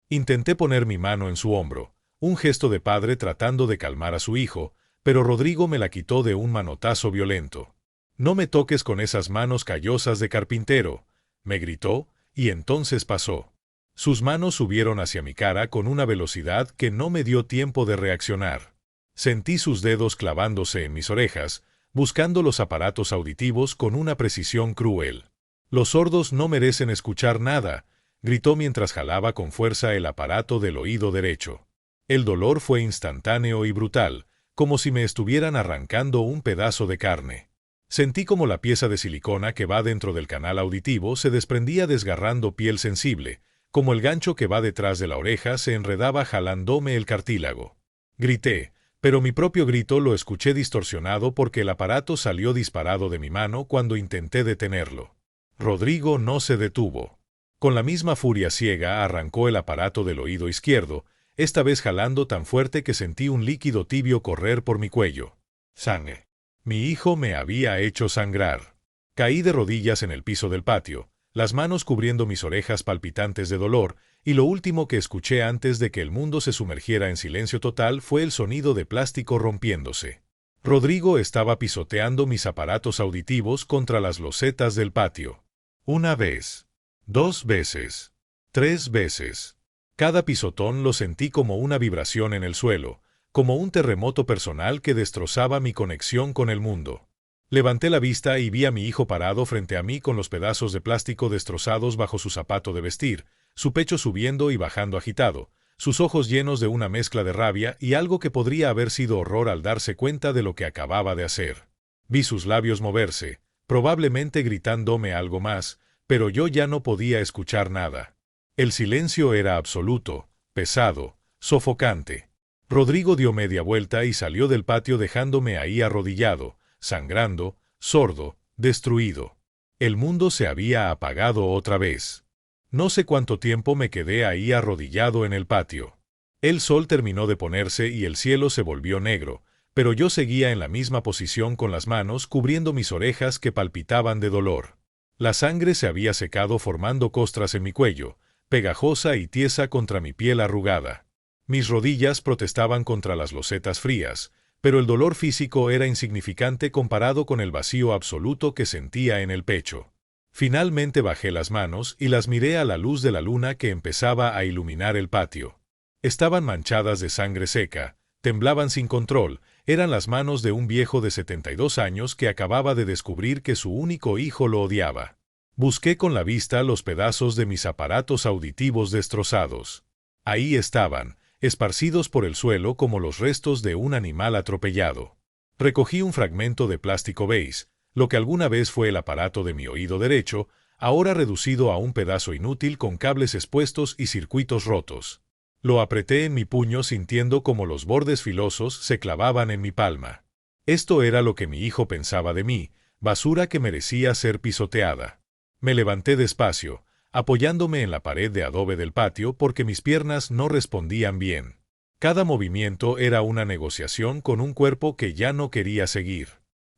Intenté poner mi mano en su hombro, un gesto de padre tratando de calmar a su hijo, pero Rodrigo me la quitó de un manotazo violento. «No me toques con esas manos callosas de carpintero», me gritó, y entonces pasó. Sus manos subieron hacia mi cara con una velocidad que no me dio tiempo de reaccionar. Sentí sus dedos clavándose en mis orejas, buscando los aparatos auditivos con una precisión cruel. «Los sordos no merecen escuchar nada», gritó mientras jalaba con fuerza el aparato del oído derecho. El dolor fue instantáneo y brutal, como si me estuvieran arrancando un pedazo de carne. Sentí como la pieza de silicona que va dentro del canal auditivo se desprendía desgarrando piel sensible, como el gancho que va detrás de la oreja se enredaba jalándome el cartílago. Grité, pero mi propio grito lo escuché distorsionado porque el aparato salió disparado de mi mano cuando intenté detenerlo. Rodrigo no se detuvo. Con la misma furia ciega arrancó el aparato del oído izquierdo, esta vez jalando tan fuerte que sentí un líquido tibio correr por mi cuello. Sangre. Mi hijo me había hecho sangrar. Caí de rodillas en el piso del patio, las manos cubriendo mis orejas palpitantes de dolor, y lo último que escuché antes de que el mundo se sumergiera en silencio total fue el sonido de plástico rompiéndose. Rodrigo estaba pisoteando mis aparatos auditivos contra las losetas del patio. Una vez, 2 veces, 3 veces. Cada pisotón lo sentí como una vibración en el suelo, como un terremoto personal que destrozaba mi conexión con el mundo. Levanté la vista y vi a mi hijo parado frente a mí con los pedazos de plástico destrozados bajo su zapato de vestir, su pecho subiendo y bajando agitado, sus ojos llenos de una mezcla de rabia y algo que podría haber sido horror al darse cuenta de lo que acababa de hacer. Vi sus labios moverse, probablemente gritándome algo más, pero yo ya no podía escuchar nada. El silencio era absoluto, pesado, sofocante. Rodrigo dio media vuelta y salió del patio dejándome ahí arrodillado, sangrando, sordo, destruido. El mundo se había apagado otra vez. No sé cuánto tiempo me quedé ahí arrodillado en el patio. El sol terminó de ponerse y el cielo se volvió negro, pero yo seguía en la misma posición con las manos cubriendo mis orejas que palpitaban de dolor. La sangre se había secado formando costras en mi cuello, pegajosa y tiesa contra mi piel arrugada. Mis rodillas protestaban contra las losetas frías, pero el dolor físico era insignificante comparado con el vacío absoluto que sentía en el pecho. Finalmente bajé las manos y las miré a la luz de la luna que empezaba a iluminar el patio. Estaban manchadas de sangre seca, temblaban sin control, eran las manos de un viejo de 72 años que acababa de descubrir que su único hijo lo odiaba. Busqué con la vista los pedazos de mis aparatos auditivos destrozados. Ahí estaban, esparcidos por el suelo como los restos de un animal atropellado. Recogí un fragmento de plástico beige, lo que alguna vez fue el aparato de mi oído derecho, ahora reducido a un pedazo inútil con cables expuestos y circuitos rotos. Lo apreté en mi puño sintiendo como los bordes filosos se clavaban en mi palma. Esto era lo que mi hijo pensaba de mí, basura que merecía ser pisoteada. Me levanté despacio, apoyándome en la pared de adobe del patio porque mis piernas no respondían bien. Cada movimiento era una negociación con un cuerpo que ya no quería seguir.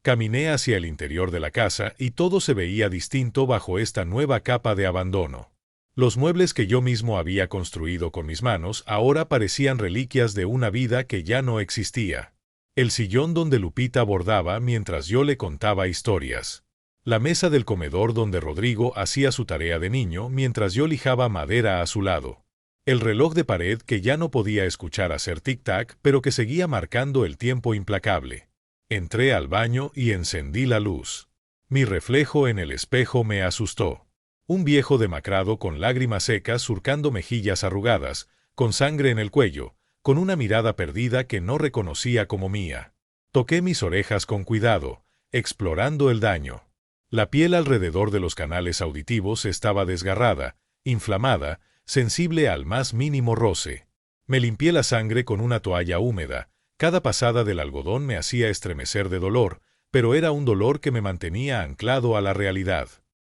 Caminé hacia el interior de la casa y todo se veía distinto bajo esta nueva capa de abandono. Los muebles que yo mismo había construido con mis manos ahora parecían reliquias de una vida que ya no existía. El sillón donde Lupita bordaba mientras yo le contaba historias. La mesa del comedor donde Rodrigo hacía su tarea de niño mientras yo lijaba madera a su lado. El reloj de pared que ya no podía escuchar hacer tic-tac, pero que seguía marcando el tiempo implacable. Entré al baño y encendí la luz. Mi reflejo en el espejo me asustó. Un viejo demacrado con lágrimas secas surcando mejillas arrugadas, con sangre en el cuello, con una mirada perdida que no reconocía como mía. Toqué mis orejas con cuidado, explorando el daño. La piel alrededor de los canales auditivos estaba desgarrada, inflamada, sensible al más mínimo roce. Me limpié la sangre con una toalla húmeda. Cada pasada del algodón me hacía estremecer de dolor, pero era un dolor que me mantenía anclado a la realidad.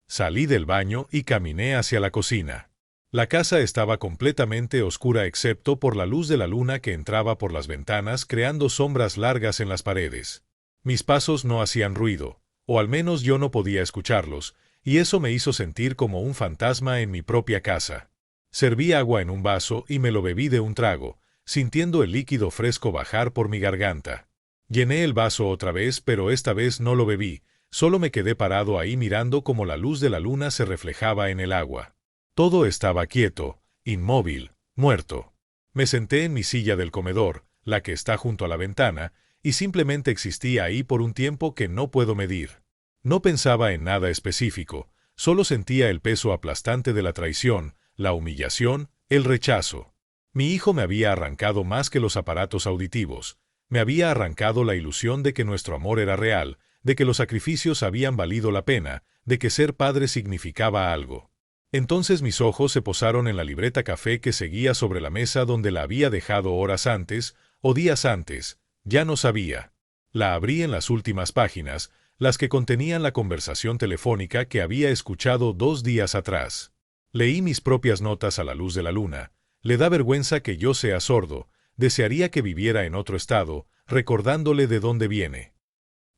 Salí del baño y caminé hacia la cocina. La casa estaba completamente oscura excepto por la luz de la luna que entraba por las ventanas creando sombras largas en las paredes. Mis pasos no hacían ruido, o al menos yo no podía escucharlos, y eso me hizo sentir como un fantasma en mi propia casa. Serví agua en un vaso y me lo bebí de un trago, sintiendo el líquido fresco bajar por mi garganta. Llené el vaso otra vez, pero esta vez no lo bebí, solo me quedé parado ahí mirando cómo la luz de la luna se reflejaba en el agua. Todo estaba quieto, inmóvil, muerto. Me senté en mi silla del comedor, la que está junto a la ventana, y simplemente existí ahí por un tiempo que no puedo medir. No pensaba en nada específico, solo sentía el peso aplastante de la traición, la humillación, el rechazo. Mi hijo me había arrancado más que los aparatos auditivos, me había arrancado la ilusión de que nuestro amor era real, de que los sacrificios habían valido la pena, de que ser padre significaba algo. Entonces mis ojos se posaron en la libreta café que seguía sobre la mesa donde la había dejado horas antes, o días antes, ya no sabía. La abrí en las últimas páginas, las que contenían la conversación telefónica que había escuchado 2 días atrás. Leí mis propias notas a la luz de la luna, Le da vergüenza que yo sea sordo, desearía que viviera en otro estado, recordándole de dónde viene.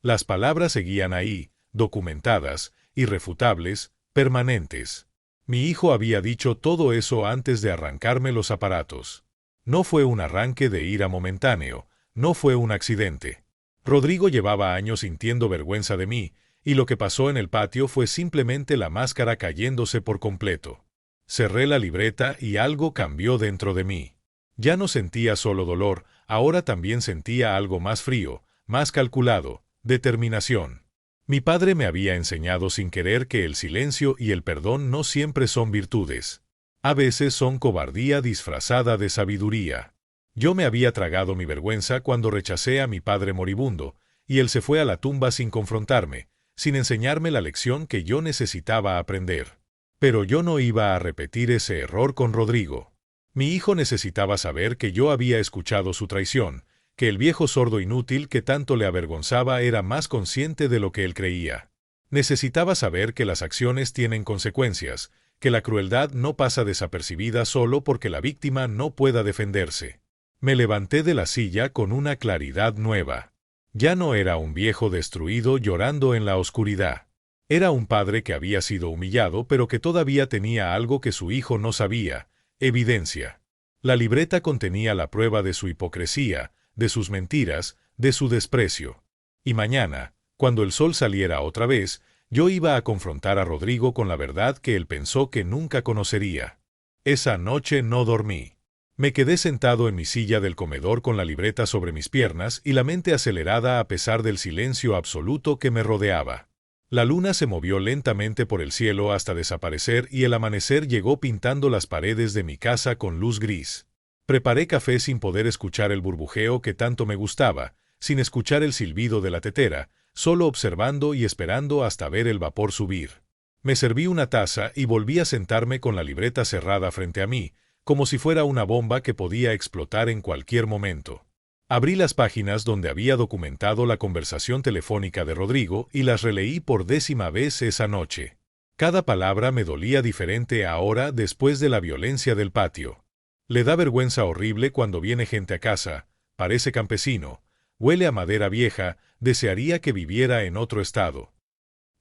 Las palabras seguían ahí, documentadas, irrefutables, permanentes. Mi hijo había dicho todo eso antes de arrancarme los aparatos. No fue un arranque de ira momentáneo, no fue un accidente. Rodrigo llevaba años sintiendo vergüenza de mí, y lo que pasó en el patio fue simplemente la máscara cayéndose por completo. Cerré la libreta y algo cambió dentro de mí. Ya no sentía solo dolor, ahora también sentía algo más frío, más calculado, determinación. Mi padre me había enseñado sin querer que el silencio y el perdón no siempre son virtudes. A veces son cobardía disfrazada de sabiduría. Yo me había tragado mi vergüenza cuando rechacé a mi padre moribundo, y él se fue a la tumba sin confrontarme, sin enseñarme la lección que yo necesitaba aprender. Pero yo no iba a repetir ese error con Rodrigo. Mi hijo necesitaba saber que yo había escuchado su traición, que el viejo sordo inútil que tanto le avergonzaba era más consciente de lo que él creía. Necesitaba saber que las acciones tienen consecuencias, que la crueldad no pasa desapercibida solo porque la víctima no pueda defenderse. Me levanté de la silla con una claridad nueva. Ya no era un viejo destruido llorando en la oscuridad. Era un padre que había sido humillado pero que todavía tenía algo que su hijo no sabía, evidencia. La libreta contenía la prueba de su hipocresía, de sus mentiras, de su desprecio. Y mañana, cuando el sol saliera otra vez, yo iba a confrontar a Rodrigo con la verdad que él pensó que nunca conocería. Esa noche no dormí. Me quedé sentado en mi silla del comedor con la libreta sobre mis piernas y la mente acelerada a pesar del silencio absoluto que me rodeaba. La luna se movió lentamente por el cielo hasta desaparecer y el amanecer llegó pintando las paredes de mi casa con luz gris. Preparé café sin poder escuchar el burbujeo que tanto me gustaba, sin escuchar el silbido de la tetera, solo observando y esperando hasta ver el vapor subir. Me serví una taza y volví a sentarme con la libreta cerrada frente a mí, como si fuera una bomba que podía explotar en cualquier momento. Abrí las páginas donde había documentado la conversación telefónica de Rodrigo y las releí por 10ª vez esa noche. Cada palabra me dolía diferente ahora después de la violencia del patio. Le da vergüenza horrible cuando viene gente a casa, parece campesino, huele a madera vieja, desearía que viviera en otro estado.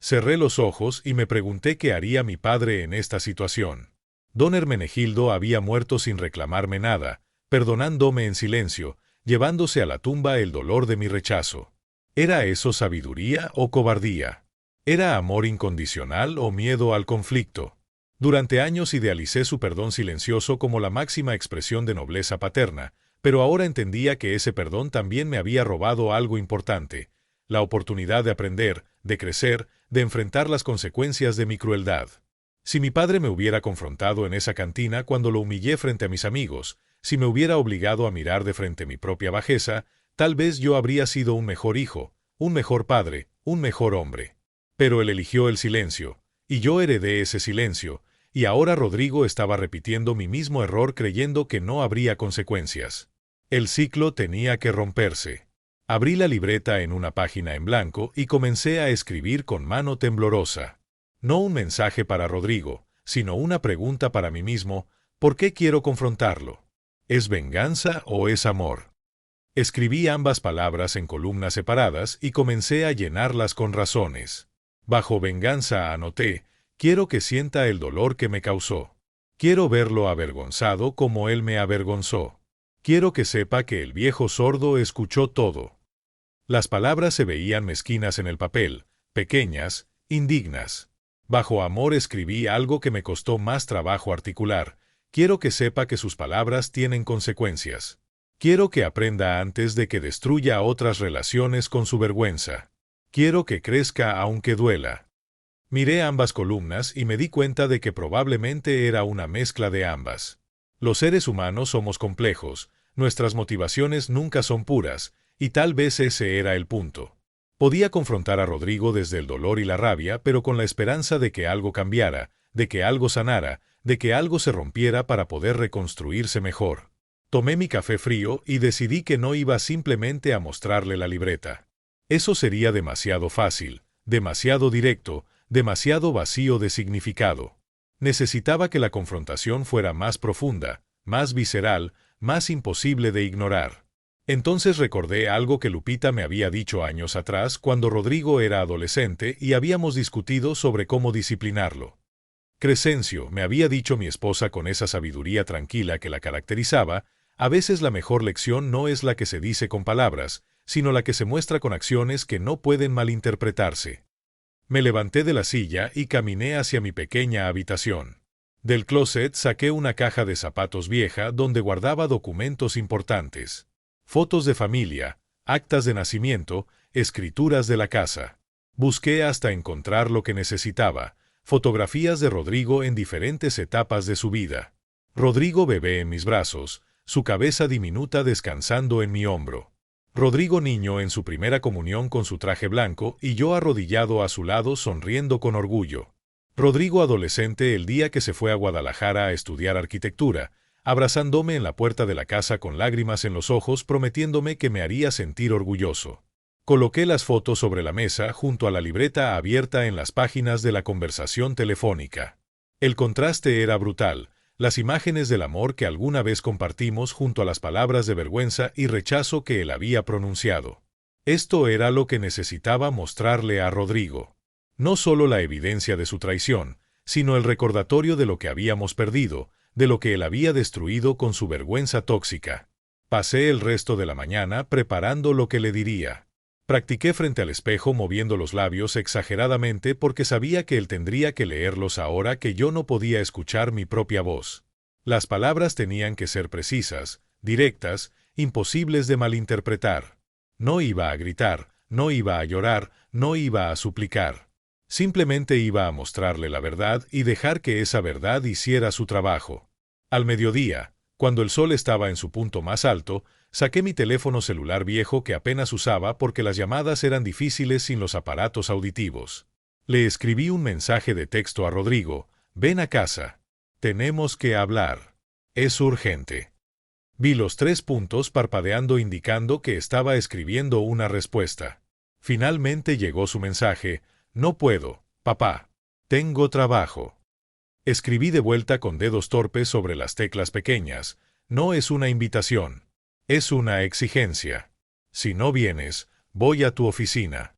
Cerré los ojos y me pregunté qué haría mi padre en esta situación. Don Hermenegildo había muerto sin reclamarme nada, perdonándome en silencio, llevándose a la tumba el dolor de mi rechazo. ¿Era eso sabiduría o cobardía? ¿Era amor incondicional o miedo al conflicto? Durante años idealicé su perdón silencioso como la máxima expresión de nobleza paterna, pero ahora entendía que ese perdón también me había robado algo importante, la oportunidad de aprender, de crecer, de enfrentar las consecuencias de mi crueldad. Si mi padre me hubiera confrontado en esa cantina cuando lo humillé frente a mis amigos, si me hubiera obligado a mirar de frente mi propia bajeza, tal vez yo habría sido un mejor hijo, un mejor padre, un mejor hombre. Pero él eligió el silencio, y yo heredé ese silencio, y ahora Rodrigo estaba repitiendo mi mismo error creyendo que no habría consecuencias. El ciclo tenía que romperse. Abrí la libreta en una página en blanco y comencé a escribir con mano temblorosa. No un mensaje para Rodrigo, sino una pregunta para mí mismo: ¿por qué quiero confrontarlo? ¿Es venganza o es amor? Escribí ambas palabras en columnas separadas y comencé a llenarlas con razones. Bajo venganza anoté: quiero que sienta el dolor que me causó. Quiero verlo avergonzado como él me avergonzó. Quiero que sepa que el viejo sordo escuchó todo. Las palabras se veían mezquinas en el papel, pequeñas, indignas. Bajo amor escribí algo que me costó más trabajo articular: quiero que sepa que sus palabras tienen consecuencias. Quiero que aprenda antes de que destruya otras relaciones con su vergüenza. Quiero que crezca aunque duela. Miré ambas columnas y me di cuenta de que probablemente era una mezcla de ambas. Los seres humanos somos complejos, nuestras motivaciones nunca son puras, y tal vez ese era el punto. Podía confrontar a Rodrigo desde el dolor y la rabia, pero con la esperanza de que algo cambiara, de que algo sanara, de que algo se rompiera para poder reconstruirse mejor. Tomé mi café frío y decidí que no iba simplemente a mostrarle la libreta. Eso sería demasiado fácil, demasiado directo, demasiado vacío de significado. Necesitaba que la confrontación fuera más profunda, más visceral, más imposible de ignorar. Entonces recordé algo que Lupita me había dicho años atrás cuando Rodrigo era adolescente y habíamos discutido sobre cómo disciplinarlo. Crescencio, me había dicho mi esposa con esa sabiduría tranquila que la caracterizaba, a veces la mejor lección no es la que se dice con palabras, sino la que se muestra con acciones que no pueden malinterpretarse. Me levanté de la silla y caminé hacia mi pequeña habitación. Del closet saqué una caja de zapatos vieja donde guardaba documentos importantes. Fotos de familia, actas de nacimiento, escrituras de la casa. Busqué hasta encontrar lo que necesitaba, fotografías de Rodrigo en diferentes etapas de su vida. Rodrigo bebé en mis brazos, su cabeza diminuta descansando en mi hombro. Rodrigo niño en su primera comunión con su traje blanco y yo arrodillado a su lado sonriendo con orgullo. Rodrigo adolescente el día que se fue a Guadalajara a estudiar arquitectura, abrazándome en la puerta de la casa con lágrimas en los ojos prometiéndome que me haría sentir orgulloso. Coloqué las fotos sobre la mesa junto a la libreta abierta en las páginas de la conversación telefónica. El contraste era brutal, las imágenes del amor que alguna vez compartimos junto a las palabras de vergüenza y rechazo que él había pronunciado. Esto era lo que necesitaba mostrarle a Rodrigo. No solo la evidencia de su traición, sino el recordatorio de lo que habíamos perdido, de lo que él había destruido con su vergüenza tóxica. Pasé el resto de la mañana preparando lo que le diría. Practiqué frente al espejo moviendo los labios exageradamente porque sabía que él tendría que leerlos ahora que yo no podía escuchar mi propia voz. Las palabras tenían que ser precisas, directas, imposibles de malinterpretar. No iba a gritar, no iba a llorar, no iba a suplicar. Simplemente iba a mostrarle la verdad y dejar que esa verdad hiciera su trabajo. Al mediodía, cuando el sol estaba en su punto más alto, saqué mi teléfono celular viejo que apenas usaba porque las llamadas eran difíciles sin los aparatos auditivos. Le escribí un mensaje de texto a Rodrigo: «Ven a casa. Tenemos que hablar. Es urgente». Vi los 3 puntos parpadeando indicando que estaba escribiendo una respuesta. Finalmente llegó su mensaje: «No puedo, papá. Tengo trabajo». Escribí de vuelta con dedos torpes sobre las teclas pequeñas: «No es una invitación. Es una exigencia. Si no vienes, voy a tu oficina».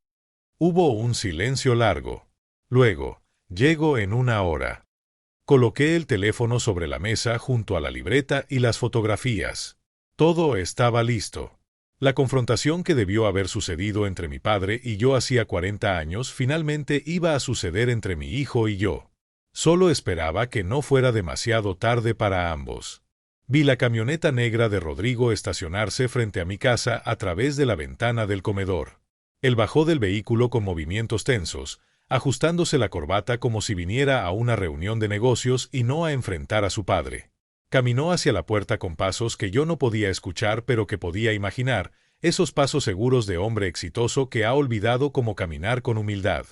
Hubo un silencio largo. Luego: «Llego en 1 hora». Coloqué el teléfono sobre la mesa junto a la libreta y las fotografías. Todo estaba listo. La confrontación que debió haber sucedido entre mi padre y yo hacía 40 años finalmente iba a suceder entre mi hijo y yo. Solo esperaba que no fuera demasiado tarde para ambos. Vi la camioneta negra de Rodrigo estacionarse frente a mi casa a través de la ventana del comedor. Él bajó del vehículo con movimientos tensos, ajustándose la corbata como si viniera a una reunión de negocios y no a enfrentar a su padre. Caminó hacia la puerta con pasos que yo no podía escuchar pero que podía imaginar, esos pasos seguros de hombre exitoso que ha olvidado cómo caminar con humildad.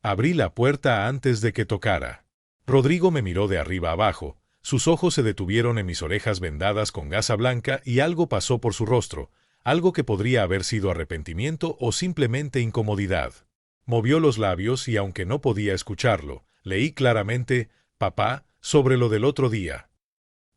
Abrí la puerta antes de que tocara. Rodrigo me miró de arriba abajo, sus ojos se detuvieron en mis orejas vendadas con gasa blanca y algo pasó por su rostro, algo que podría haber sido arrepentimiento o simplemente incomodidad. Movió los labios y aunque no podía escucharlo, leí claramente: «Papá, sobre lo del otro día».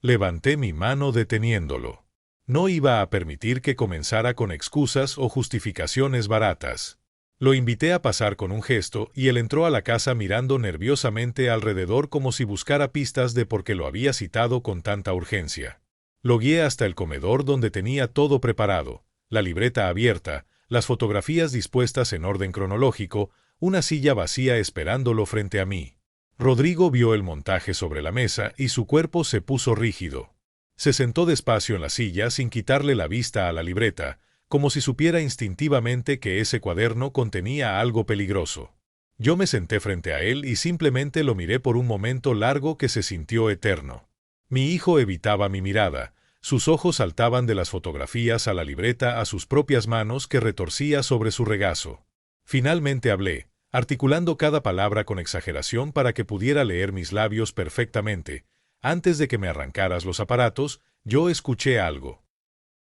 Levanté mi mano deteniéndolo. No iba a permitir que comenzara con excusas o justificaciones baratas. Lo invité a pasar con un gesto y él entró a la casa mirando nerviosamente alrededor como si buscara pistas de por qué lo había citado con tanta urgencia. Lo guié hasta el comedor donde tenía todo preparado, la libreta abierta, las fotografías dispuestas en orden cronológico, una silla vacía esperándolo frente a mí. Rodrigo vio el montaje sobre la mesa y su cuerpo se puso rígido. Se sentó despacio en la silla sin quitarle la vista a la libreta, como si supiera instintivamente que ese cuaderno contenía algo peligroso. Yo me senté frente a él y simplemente lo miré por un momento largo que se sintió eterno. Mi hijo evitaba mi mirada, sus ojos saltaban de las fotografías a la libreta a sus propias manos que retorcía sobre su regazo. Finalmente hablé, articulando cada palabra con exageración para que pudiera leer mis labios perfectamente. «Antes de que me arrancaras los aparatos, yo escuché algo».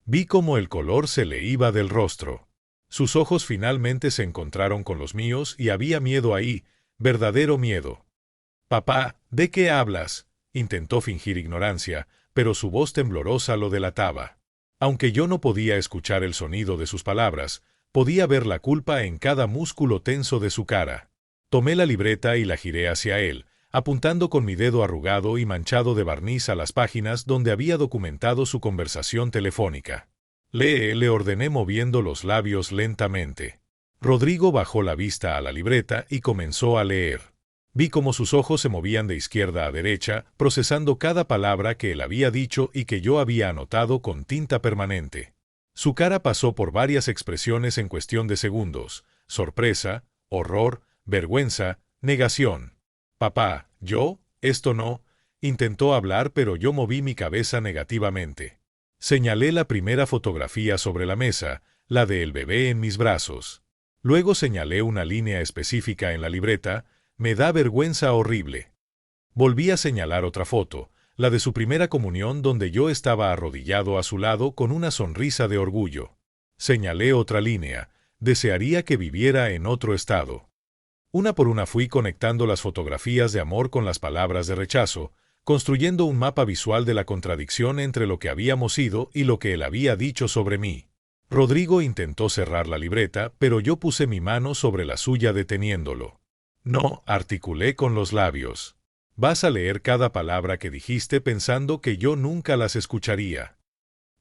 Vi cómo el color se le iba del rostro. Sus ojos finalmente se encontraron con los míos y había miedo ahí, verdadero miedo. «Papá, ¿de qué hablas?», intentó fingir ignorancia, pero su voz temblorosa lo delataba. Aunque yo no podía escuchar el sonido de sus palabras, podía ver la culpa en cada músculo tenso de su cara. Tomé la libreta y la giré hacia él, apuntando con mi dedo arrugado y manchado de barniz a las páginas donde había documentado su conversación telefónica. Lee, le ordené moviendo los labios lentamente. Rodrigo bajó la vista a la libreta y comenzó a leer. Vi cómo sus ojos se movían de izquierda a derecha, procesando cada palabra que él había dicho y que yo había anotado con tinta permanente. Su cara pasó por varias expresiones en cuestión de segundos: sorpresa, horror, vergüenza, negación. Papá, ¿yo? Esto no. Intentó hablar, pero yo moví mi cabeza negativamente. Señalé la primera fotografía sobre la mesa, la del bebé en mis brazos. Luego señalé una línea específica en la libreta: me da vergüenza horrible. Volví a señalar otra foto, la de su primera comunión, donde yo estaba arrodillado a su lado con una sonrisa de orgullo. Señalé otra línea: desearía que viviera en otro estado. Una por una fui conectando las fotografías de amor con las palabras de rechazo, construyendo un mapa visual de la contradicción entre lo que habíamos sido y lo que él había dicho sobre mí. Rodrigo intentó cerrar la libreta, pero yo puse mi mano sobre la suya deteniéndolo. No, articulé con los labios. Vas a leer cada palabra que dijiste pensando que yo nunca las escucharía.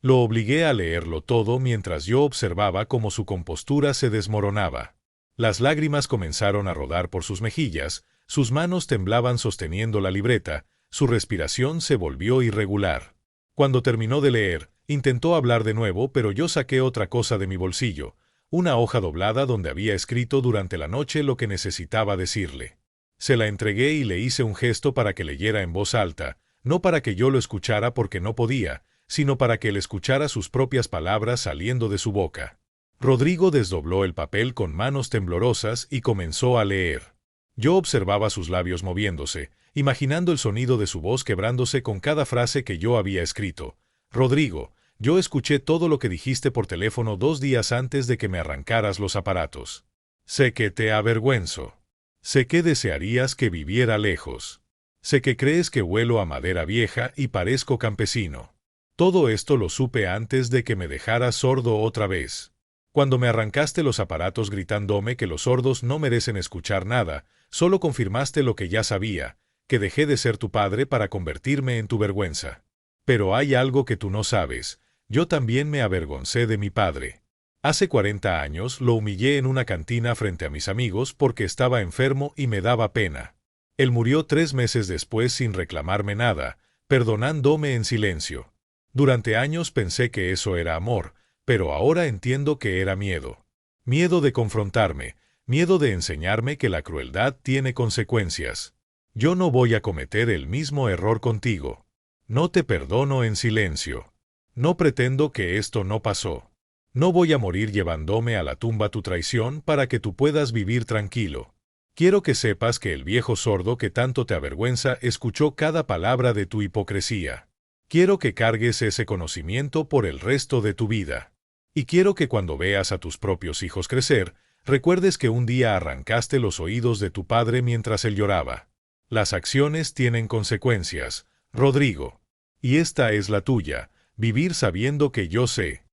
Lo obligué a leerlo todo mientras yo observaba cómo su compostura se desmoronaba. Las lágrimas comenzaron a rodar por sus mejillas, sus manos temblaban sosteniendo la libreta, su respiración se volvió irregular. Cuando terminó de leer, intentó hablar de nuevo, pero yo saqué otra cosa de mi bolsillo, una hoja doblada donde había escrito durante la noche lo que necesitaba decirle. Se la entregué y le hice un gesto para que leyera en voz alta, no para que yo lo escuchara porque no podía, sino para que él escuchara sus propias palabras saliendo de su boca. Rodrigo desdobló el papel con manos temblorosas y comenzó a leer. Yo observaba sus labios moviéndose, imaginando el sonido de su voz quebrándose con cada frase que yo había escrito. Rodrigo, yo escuché todo lo que dijiste por teléfono 2 días antes de que me arrancaras los aparatos. Sé que te avergüenzo. Sé que desearías que viviera lejos. Sé que crees que huelo a madera vieja y parezco campesino. Todo esto lo supe antes de que me dejaras sordo otra vez. Cuando me arrancaste los aparatos gritándome que los sordos no merecen escuchar nada, solo confirmaste lo que ya sabía, que dejé de ser tu padre para convertirme en tu vergüenza. Pero hay algo que tú no sabes: yo también me avergoncé de mi padre. Hace 40 años lo humillé en una cantina frente a mis amigos porque estaba enfermo y me daba pena. Él murió 3 meses después sin reclamarme nada, perdonándome en silencio. Durante años pensé que eso era amor, pero ahora entiendo que era miedo. Miedo de confrontarme, miedo de enseñarme que la crueldad tiene consecuencias. Yo no voy a cometer el mismo error contigo. No te perdono en silencio. No pretendo que esto no pasó. No voy a morir llevándome a la tumba tu traición para que tú puedas vivir tranquilo. Quiero que sepas que el viejo sordo que tanto te avergüenza escuchó cada palabra de tu hipocresía. Quiero que cargues ese conocimiento por el resto de tu vida. Y quiero que cuando veas a tus propios hijos crecer, recuerdes que un día arrancaste los oídos de tu padre mientras él lloraba. Las acciones tienen consecuencias, Rodrigo. Y esta es la tuya: vivir sabiendo que yo sé.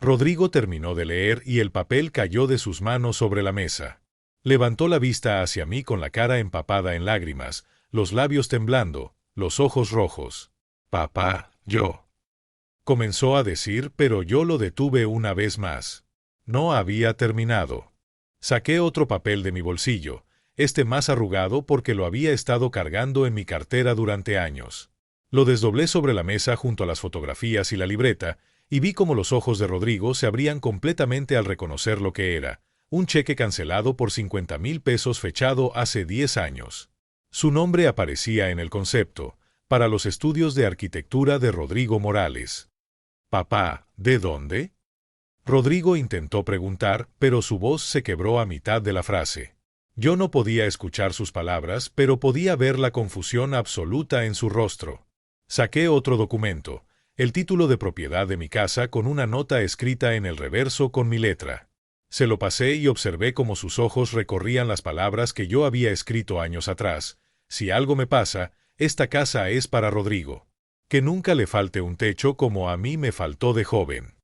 Rodrigo terminó de leer y el papel cayó de sus manos sobre la mesa. Levantó la vista hacia mí con la cara empapada en lágrimas, los labios temblando, los ojos rojos. Papá, yo. Comenzó a decir, pero yo lo detuve una vez más. No había terminado. Saqué otro papel de mi bolsillo, este más arrugado porque lo había estado cargando en mi cartera durante años. Lo desdoblé sobre la mesa junto a las fotografías y la libreta, y vi cómo los ojos de Rodrigo se abrían completamente al reconocer lo que era: un cheque cancelado por 50,000 pesos fechado hace 10 años. Su nombre aparecía en el concepto: para los estudios de arquitectura de Rodrigo Morales. Papá, ¿de dónde? Rodrigo intentó preguntar, pero su voz se quebró a mitad de la frase. Yo no podía escuchar sus palabras, pero podía ver la confusión absoluta en su rostro. Saqué otro documento, el título de propiedad de mi casa con una nota escrita en el reverso con mi letra. Se lo pasé y observé cómo sus ojos recorrían las palabras que yo había escrito años atrás: si algo me pasa, esta casa es para Rodrigo. Que nunca le falte un techo como a mí me faltó de joven.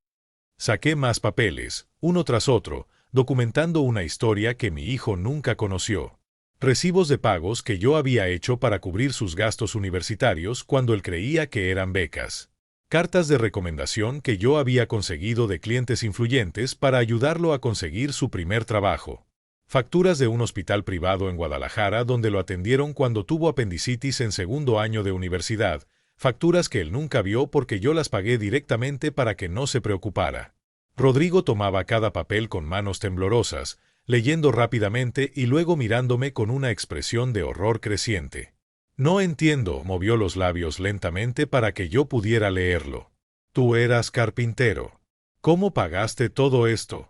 Saqué más papeles, uno tras otro, documentando una historia que mi hijo nunca conoció. Recibos de pagos que yo había hecho para cubrir sus gastos universitarios cuando él creía que eran becas. Cartas de recomendación que yo había conseguido de clientes influyentes para ayudarlo a conseguir su primer trabajo. Facturas de un hospital privado en Guadalajara donde lo atendieron cuando tuvo apendicitis en segundo año de universidad. Facturas que él nunca vio porque yo las pagué directamente para que no se preocupara. Rodrigo tomaba cada papel con manos temblorosas, leyendo rápidamente y luego mirándome con una expresión de horror creciente. No entiendo, movió los labios lentamente para que yo pudiera leerlo. Tú eras carpintero. ¿Cómo pagaste todo esto?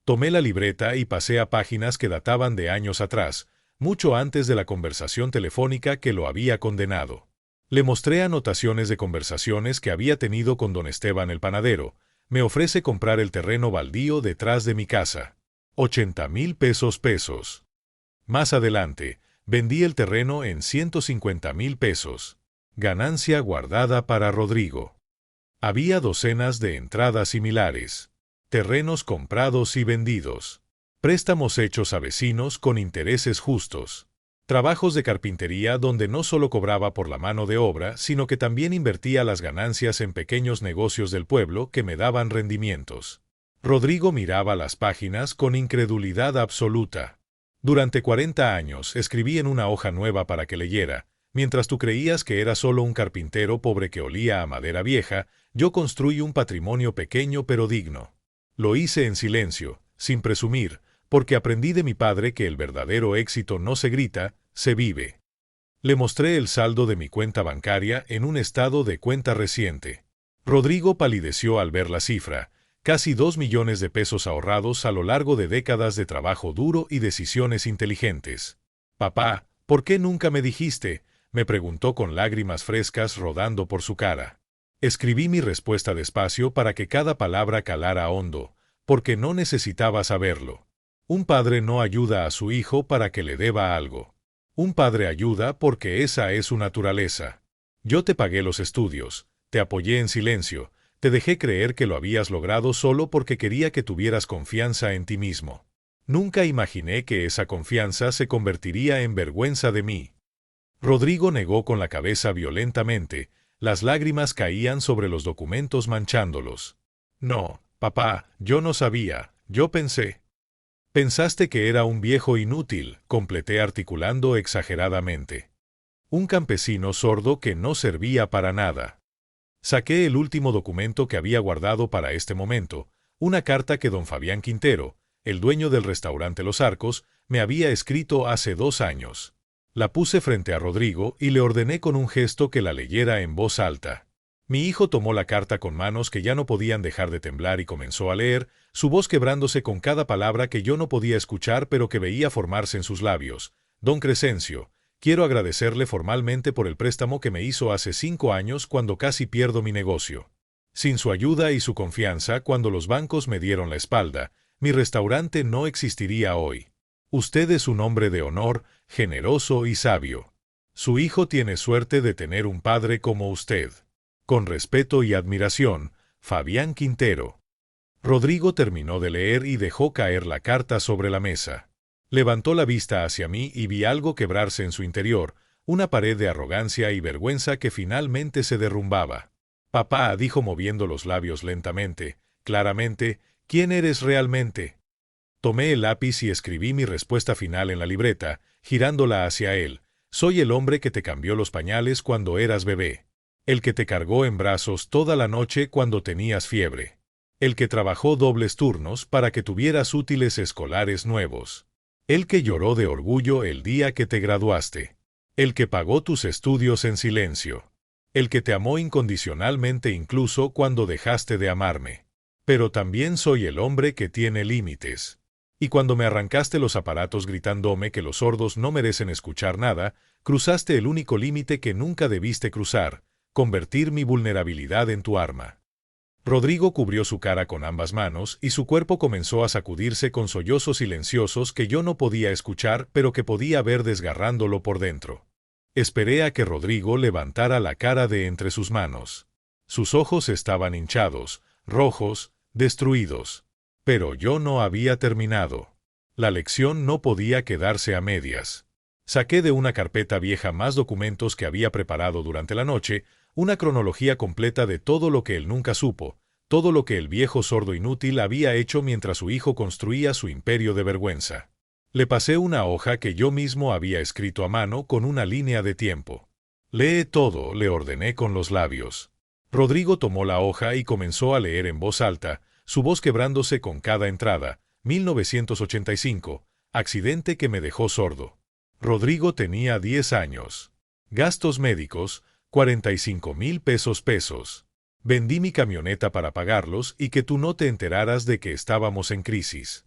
Tomé la libreta y pasé a páginas que databan de años atrás, mucho antes de la conversación telefónica que lo había condenado. Le mostré anotaciones de conversaciones que había tenido con don Esteban el panadero. Me ofrece comprar el terreno baldío detrás de mi casa. 80,000 pesos. Más adelante, vendí el terreno en 150,000 pesos. Ganancia guardada para Rodrigo. Había docenas de entradas similares. Terrenos comprados y vendidos. Préstamos hechos a vecinos con intereses justos. Trabajos de carpintería donde no solo cobraba por la mano de obra, sino que también invertía las ganancias en pequeños negocios del pueblo que me daban rendimientos. Rodrigo miraba las páginas con incredulidad absoluta. Durante 40 años escribí en una hoja nueva para que leyera. Mientras tú creías que era solo un carpintero pobre que olía a madera vieja, yo construí un patrimonio pequeño pero digno. Lo hice en silencio, sin presumir, porque aprendí de mi padre que el verdadero éxito no se grita, se vive. Le mostré el saldo de mi cuenta bancaria en un estado de cuenta reciente. Rodrigo palideció al ver la cifra, casi 2 millones de pesos ahorrados a lo largo de décadas de trabajo duro y decisiones inteligentes. Papá, ¿por qué nunca me dijiste?, me preguntó con lágrimas frescas rodando por su cara. Escribí mi respuesta despacio para que cada palabra calara hondo, porque no necesitaba saberlo. Un padre no ayuda a su hijo para que le deba algo. Un padre ayuda porque esa es su naturaleza. Yo te pagué los estudios, te apoyé en silencio, te dejé creer que lo habías logrado solo porque quería que tuvieras confianza en ti mismo. Nunca imaginé que esa confianza se convertiría en vergüenza de mí. Rodrigo negó con la cabeza violentamente. Las lágrimas caían sobre los documentos manchándolos. No, papá, yo no sabía, yo pensé. Pensaste que era un viejo inútil, completé articulando exageradamente. Un campesino sordo que no servía para nada. Saqué el último documento que había guardado para este momento, una carta que don Fabián Quintero, el dueño del restaurante Los Arcos, me había escrito hace 2 años. La puse frente a Rodrigo y le ordené con un gesto que la leyera en voz alta. Mi hijo tomó la carta con manos que ya no podían dejar de temblar y comenzó a leer, su voz quebrándose con cada palabra que yo no podía escuchar pero que veía formarse en sus labios. Don Crescencio, quiero agradecerle formalmente por el préstamo que me hizo hace 5 años cuando casi pierdo mi negocio. Sin su ayuda y su confianza cuando los bancos me dieron la espalda, mi restaurante no existiría hoy. Usted es un hombre de honor, generoso y sabio. Su hijo tiene suerte de tener un padre como usted. Con respeto y admiración, Fabián Quintero. Rodrigo terminó de leer y dejó caer la carta sobre la mesa. Levantó la vista hacia mí y vi algo quebrarse en su interior, una pared de arrogancia y vergüenza que finalmente se derrumbaba. Papá, dijo moviendo los labios lentamente, claramente, ¿quién eres realmente? Tomé el lápiz y escribí mi respuesta final en la libreta, girándola hacia él. Soy el hombre que te cambió los pañales cuando eras bebé. El que te cargó en brazos toda la noche cuando tenías fiebre. El que trabajó dobles turnos para que tuvieras útiles escolares nuevos. El que lloró de orgullo el día que te graduaste. El que pagó tus estudios en silencio. El que te amó incondicionalmente incluso cuando dejaste de amarme. Pero también soy el hombre que tiene límites. Y cuando me arrancaste los aparatos gritándome que los sordos no merecen escuchar nada, cruzaste el único límite que nunca debiste cruzar, convertir mi vulnerabilidad en tu arma. Rodrigo cubrió su cara con ambas manos y su cuerpo comenzó a sacudirse con sollozos silenciosos que yo no podía escuchar pero que podía ver desgarrándolo por dentro. Esperé a que Rodrigo levantara la cara de entre sus manos. Sus ojos estaban hinchados, rojos, destruidos. Pero yo no había terminado. La lección no podía quedarse a medias. Saqué de una carpeta vieja más documentos que había preparado durante la noche, una cronología completa de todo lo que él nunca supo, todo lo que el viejo sordo inútil había hecho mientras su hijo construía su imperio de vergüenza. Le pasé una hoja que yo mismo había escrito a mano con una línea de tiempo. «Lee todo», le ordené con los labios. Rodrigo tomó la hoja y comenzó a leer en voz alta, su voz quebrándose con cada entrada. 1985, accidente que me dejó sordo. Rodrigo tenía 10 años. Gastos médicos, 45,000 pesos. Vendí mi camioneta para pagarlos y que tú no te enteraras de que estábamos en crisis.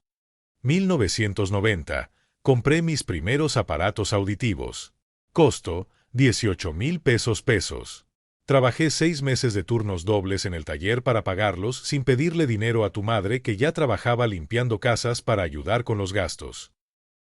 1990, compré mis primeros aparatos auditivos. Costo, 18,000 pesos. Trabajé 6 meses de turnos dobles en el taller para pagarlos sin pedirle dinero a tu madre que ya trabajaba limpiando casas para ayudar con los gastos.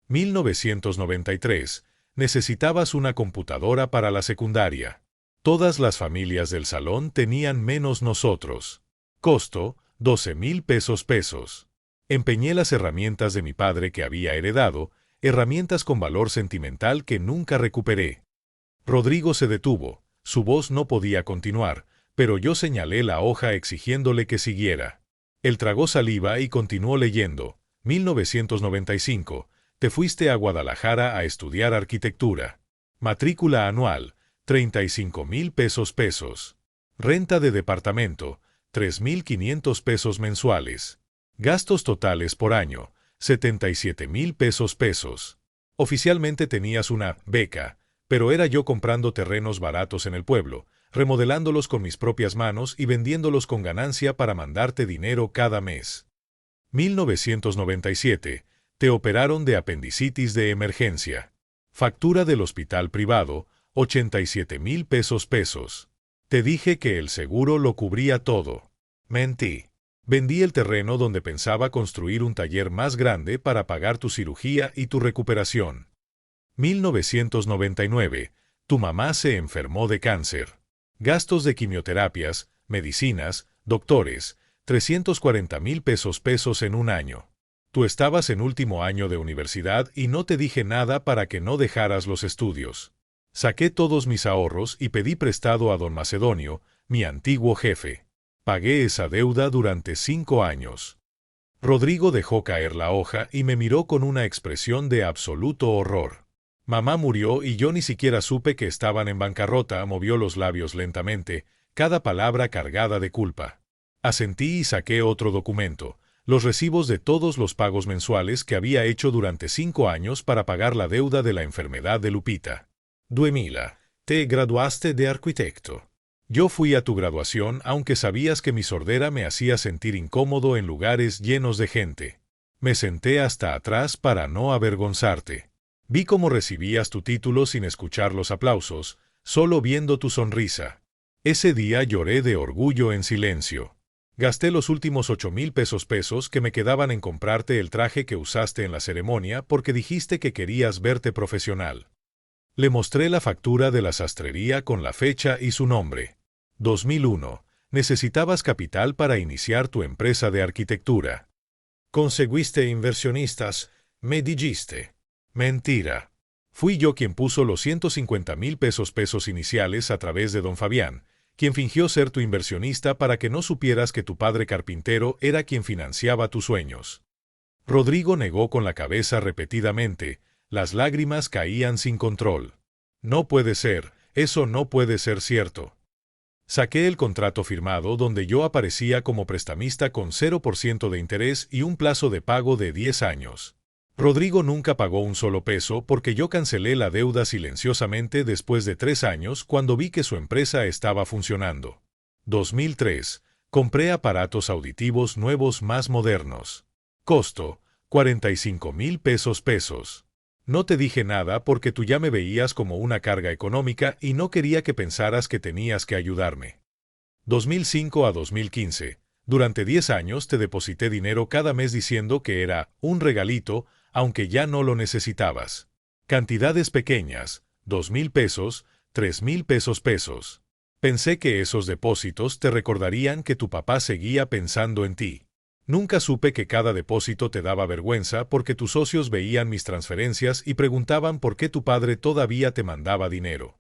1993, necesitabas una computadora para la secundaria. Todas las familias del salón tenían menos nosotros. Costo, 12,000 pesos. Empeñé las herramientas de mi padre que había heredado, herramientas con valor sentimental que nunca recuperé. Rodrigo se detuvo, su voz no podía continuar, pero yo señalé la hoja exigiéndole que siguiera. Él tragó saliva y continuó leyendo. 1995, te fuiste a Guadalajara a estudiar arquitectura. Matrícula anual, 35,000 pesos. Renta de departamento, 3,500 pesos mensuales. Gastos totales por año, 77,000 pesos. Oficialmente tenías una beca, pero era yo comprando terrenos baratos en el pueblo, remodelándolos con mis propias manos y vendiéndolos con ganancia para mandarte dinero cada mes. 1997, te operaron de apendicitis de emergencia. Factura del hospital privado, 87,000 pesos. Te dije que el seguro lo cubría todo. Mentí. Vendí el terreno donde pensaba construir un taller más grande para pagar tu cirugía y tu recuperación. 1999. Tu mamá se enfermó de cáncer. Gastos de quimioterapias, medicinas, doctores, 340,000 pesos en un año. Tú estabas en último año de universidad y no te dije nada para que no dejaras los estudios. Saqué todos mis ahorros y pedí prestado a don Macedonio, mi antiguo jefe. Pagué esa deuda durante 5 años. Rodrigo dejó caer la hoja y me miró con una expresión de absoluto horror. Mamá murió y yo ni siquiera supe que estaban en bancarrota, movió los labios lentamente, cada palabra cargada de culpa. Asentí y saqué otro documento, los recibos de todos los pagos mensuales que había hecho durante 5 años para pagar la deuda de la enfermedad de Lupita. 2000, te graduaste de arquitecto. Yo fui a tu graduación aunque sabías que mi sordera me hacía sentir incómodo en lugares llenos de gente. Me senté hasta atrás para no avergonzarte. Vi cómo recibías tu título sin escuchar los aplausos, solo viendo tu sonrisa. Ese día lloré de orgullo en silencio. Gasté los últimos 8,000 pesos que me quedaban en comprarte el traje que usaste en la ceremonia porque dijiste que querías verte profesional. Le mostré la factura de la sastrería con la fecha y su nombre. 2001. Necesitabas capital para iniciar tu empresa de arquitectura. Conseguiste inversionistas, me dijiste. Mentira. Fui yo quien puso los 150,000 pesos iniciales a través de don Fabián, quien fingió ser tu inversionista para que no supieras que tu padre carpintero era quien financiaba tus sueños. Rodrigo negó con la cabeza repetidamente, las lágrimas caían sin control. No puede ser, eso no puede ser cierto. Saqué el contrato firmado donde yo aparecía como prestamista con 0% de interés y un plazo de pago de 10 años. Rodrigo nunca pagó un solo peso porque yo cancelé la deuda silenciosamente después de 3 años cuando vi que su empresa estaba funcionando. 2003. Compré aparatos auditivos nuevos más modernos. Costo, 45,000 pesos. No te dije nada porque tú ya me veías como una carga económica y no quería que pensaras que tenías que ayudarme. 2005 a 2015. Durante 10 años te deposité dinero cada mes diciendo que era un regalito, aunque ya no lo necesitabas. Cantidades pequeñas, 2.000 pesos, 3.000 pesos. Pensé que esos depósitos te recordarían que tu papá seguía pensando en ti. Nunca supe que cada depósito te daba vergüenza porque tus socios veían mis transferencias y preguntaban por qué tu padre todavía te mandaba dinero.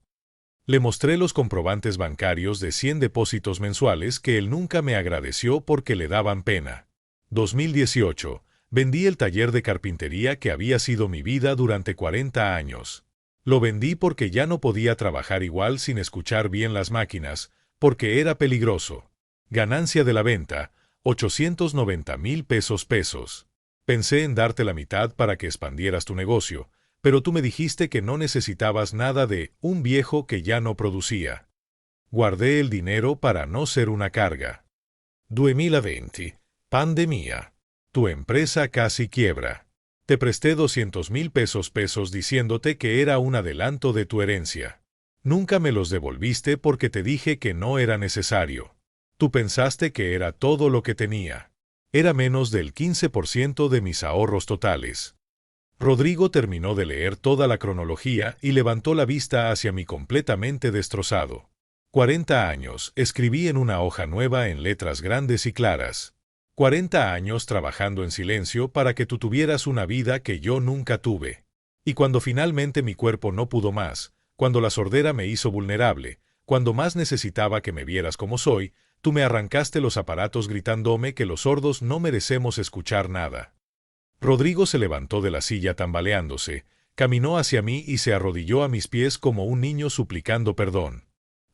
Le mostré los comprobantes bancarios de 100 depósitos mensuales que él nunca me agradeció porque le daban pena. 2018. Vendí el taller de carpintería que había sido mi vida durante 40 años. Lo vendí porque ya no podía trabajar igual sin escuchar bien las máquinas, porque era peligroso. Ganancia de la venta, 890,000 pesos. Pensé en darte la mitad para que expandieras tu negocio, pero tú me dijiste que no necesitabas nada de un viejo que ya no producía. Guardé el dinero para no ser una carga. 2020. Pandemia. Tu empresa casi quiebra. Te presté 200,000 pesos diciéndote que era un adelanto de tu herencia. Nunca me los devolviste porque te dije que no era necesario. Tú pensaste que era todo lo que tenía. Era menos del 15% de mis ahorros totales. Rodrigo terminó de leer toda la cronología y levantó la vista hacia mí completamente destrozado. 40 años, escribí en una hoja nueva en letras grandes y claras. 40 años trabajando en silencio para que tú tuvieras una vida que yo nunca tuve. Y cuando finalmente mi cuerpo no pudo más, cuando la sordera me hizo vulnerable, cuando más necesitaba que me vieras como soy, tú me arrancaste los aparatos gritándome que los sordos no merecemos escuchar nada. Rodrigo se levantó de la silla tambaleándose, caminó hacia mí y se arrodilló a mis pies como un niño suplicando perdón.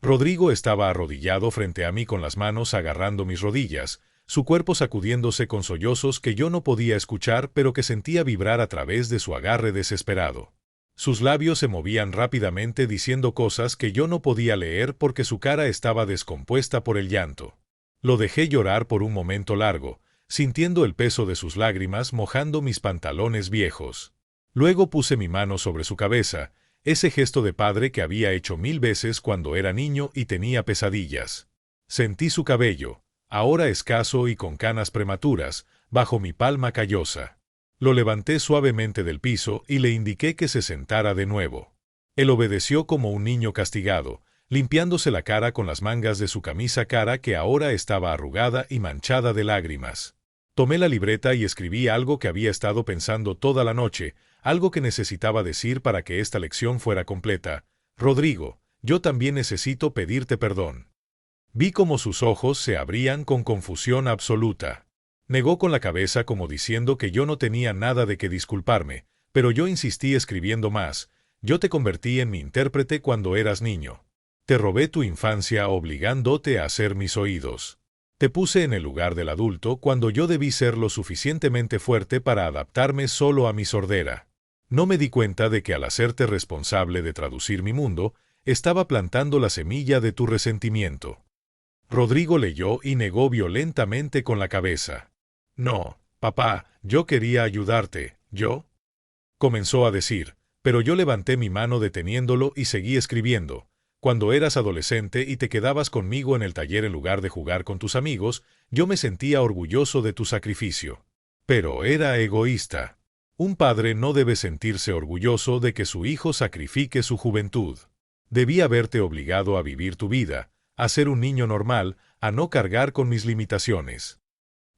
Rodrigo estaba arrodillado frente a mí con las manos agarrando mis rodillas, su cuerpo sacudiéndose con sollozos que yo no podía escuchar pero que sentía vibrar a través de su agarre desesperado. Sus labios se movían rápidamente diciendo cosas que yo no podía leer porque su cara estaba descompuesta por el llanto. Lo dejé llorar por un momento largo, sintiendo el peso de sus lágrimas mojando mis pantalones viejos. Luego puse mi mano sobre su cabeza, ese gesto de padre que había hecho 1000 veces cuando era niño y tenía pesadillas. Sentí su cabello, ahora escaso y con canas prematuras, bajo mi palma callosa. Lo levanté suavemente del piso y le indiqué que se sentara de nuevo. Él obedeció como un niño castigado, limpiándose la cara con las mangas de su camisa cara que ahora estaba arrugada y manchada de lágrimas. Tomé la libreta y escribí algo que había estado pensando toda la noche, algo que necesitaba decir para que esta lección fuera completa. Rodrigo, yo también necesito pedirte perdón. Vi cómo sus ojos se abrían con confusión absoluta. Negó con la cabeza como diciendo que yo no tenía nada de qué disculparme, pero yo insistí escribiendo más. Yo te convertí en mi intérprete cuando eras niño. Te robé tu infancia obligándote a ser mis oídos. Te puse en el lugar del adulto cuando yo debí ser lo suficientemente fuerte para adaptarme solo a mi sordera. No me di cuenta de que al hacerte responsable de traducir mi mundo, estaba plantando la semilla de tu resentimiento. Rodrigo leyó y negó violentamente con la cabeza. No, papá, yo quería ayudarte, ¿yo? Comenzó a decir, pero yo levanté mi mano deteniéndolo y seguí escribiendo. Cuando eras adolescente y te quedabas conmigo en el taller en lugar de jugar con tus amigos, yo me sentía orgulloso de tu sacrificio. Pero era egoísta. Un padre no debe sentirse orgulloso de que su hijo sacrifique su juventud. Debí haberte obligado a vivir tu vida, a ser un niño normal, a no cargar con mis limitaciones.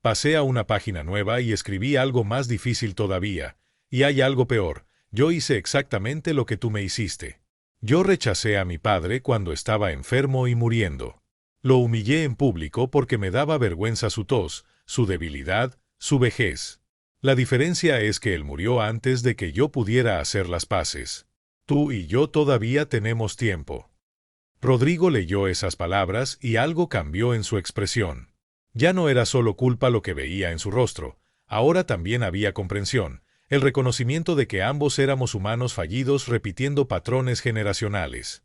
Pasé a una página nueva y escribí algo más difícil todavía, y hay algo peor, yo hice exactamente lo que tú me hiciste. Yo rechacé a mi padre cuando estaba enfermo y muriendo. Lo humillé en público porque me daba vergüenza su tos, su debilidad, su vejez. La diferencia es que él murió antes de que yo pudiera hacer las paces. Tú y yo todavía tenemos tiempo. Rodrigo leyó esas palabras y algo cambió en su expresión. Ya no era solo culpa lo que veía en su rostro, ahora también había comprensión, el reconocimiento de que ambos éramos humanos fallidos repitiendo patrones generacionales.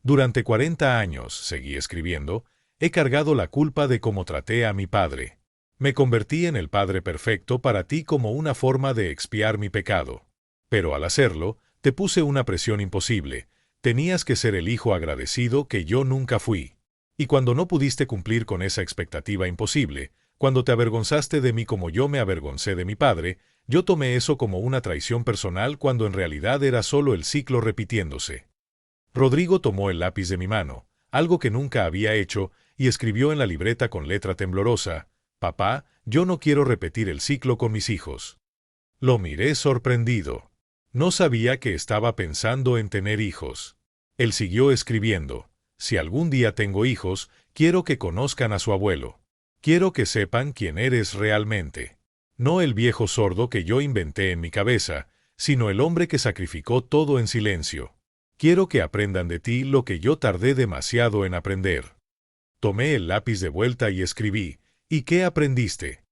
Durante 40 años, seguí escribiendo, he cargado la culpa de cómo traté a mi padre. Me convertí en el padre perfecto para ti como una forma de expiar mi pecado. Pero al hacerlo, te puse una presión imposible. Tenías que ser el hijo agradecido que yo nunca fui. Y cuando no pudiste cumplir con esa expectativa imposible, cuando te avergonzaste de mí como yo me avergoncé de mi padre, yo tomé eso como una traición personal cuando en realidad era solo el ciclo repitiéndose. Rodrigo tomó el lápiz de mi mano, algo que nunca había hecho, y escribió en la libreta con letra temblorosa: «Papá, yo no quiero repetir el ciclo con mis hijos». Lo miré sorprendido. No sabía que estaba pensando en tener hijos. Él siguió escribiendo: «Si algún día tengo hijos, quiero que conozcan a su abuelo. Quiero que sepan quién eres realmente. No el viejo sordo que yo inventé en mi cabeza, sino el hombre que sacrificó todo en silencio. Quiero que aprendan de ti lo que yo tardé demasiado en aprender». Tomé el lápiz de vuelta y escribí: «¿Y qué aprendiste?».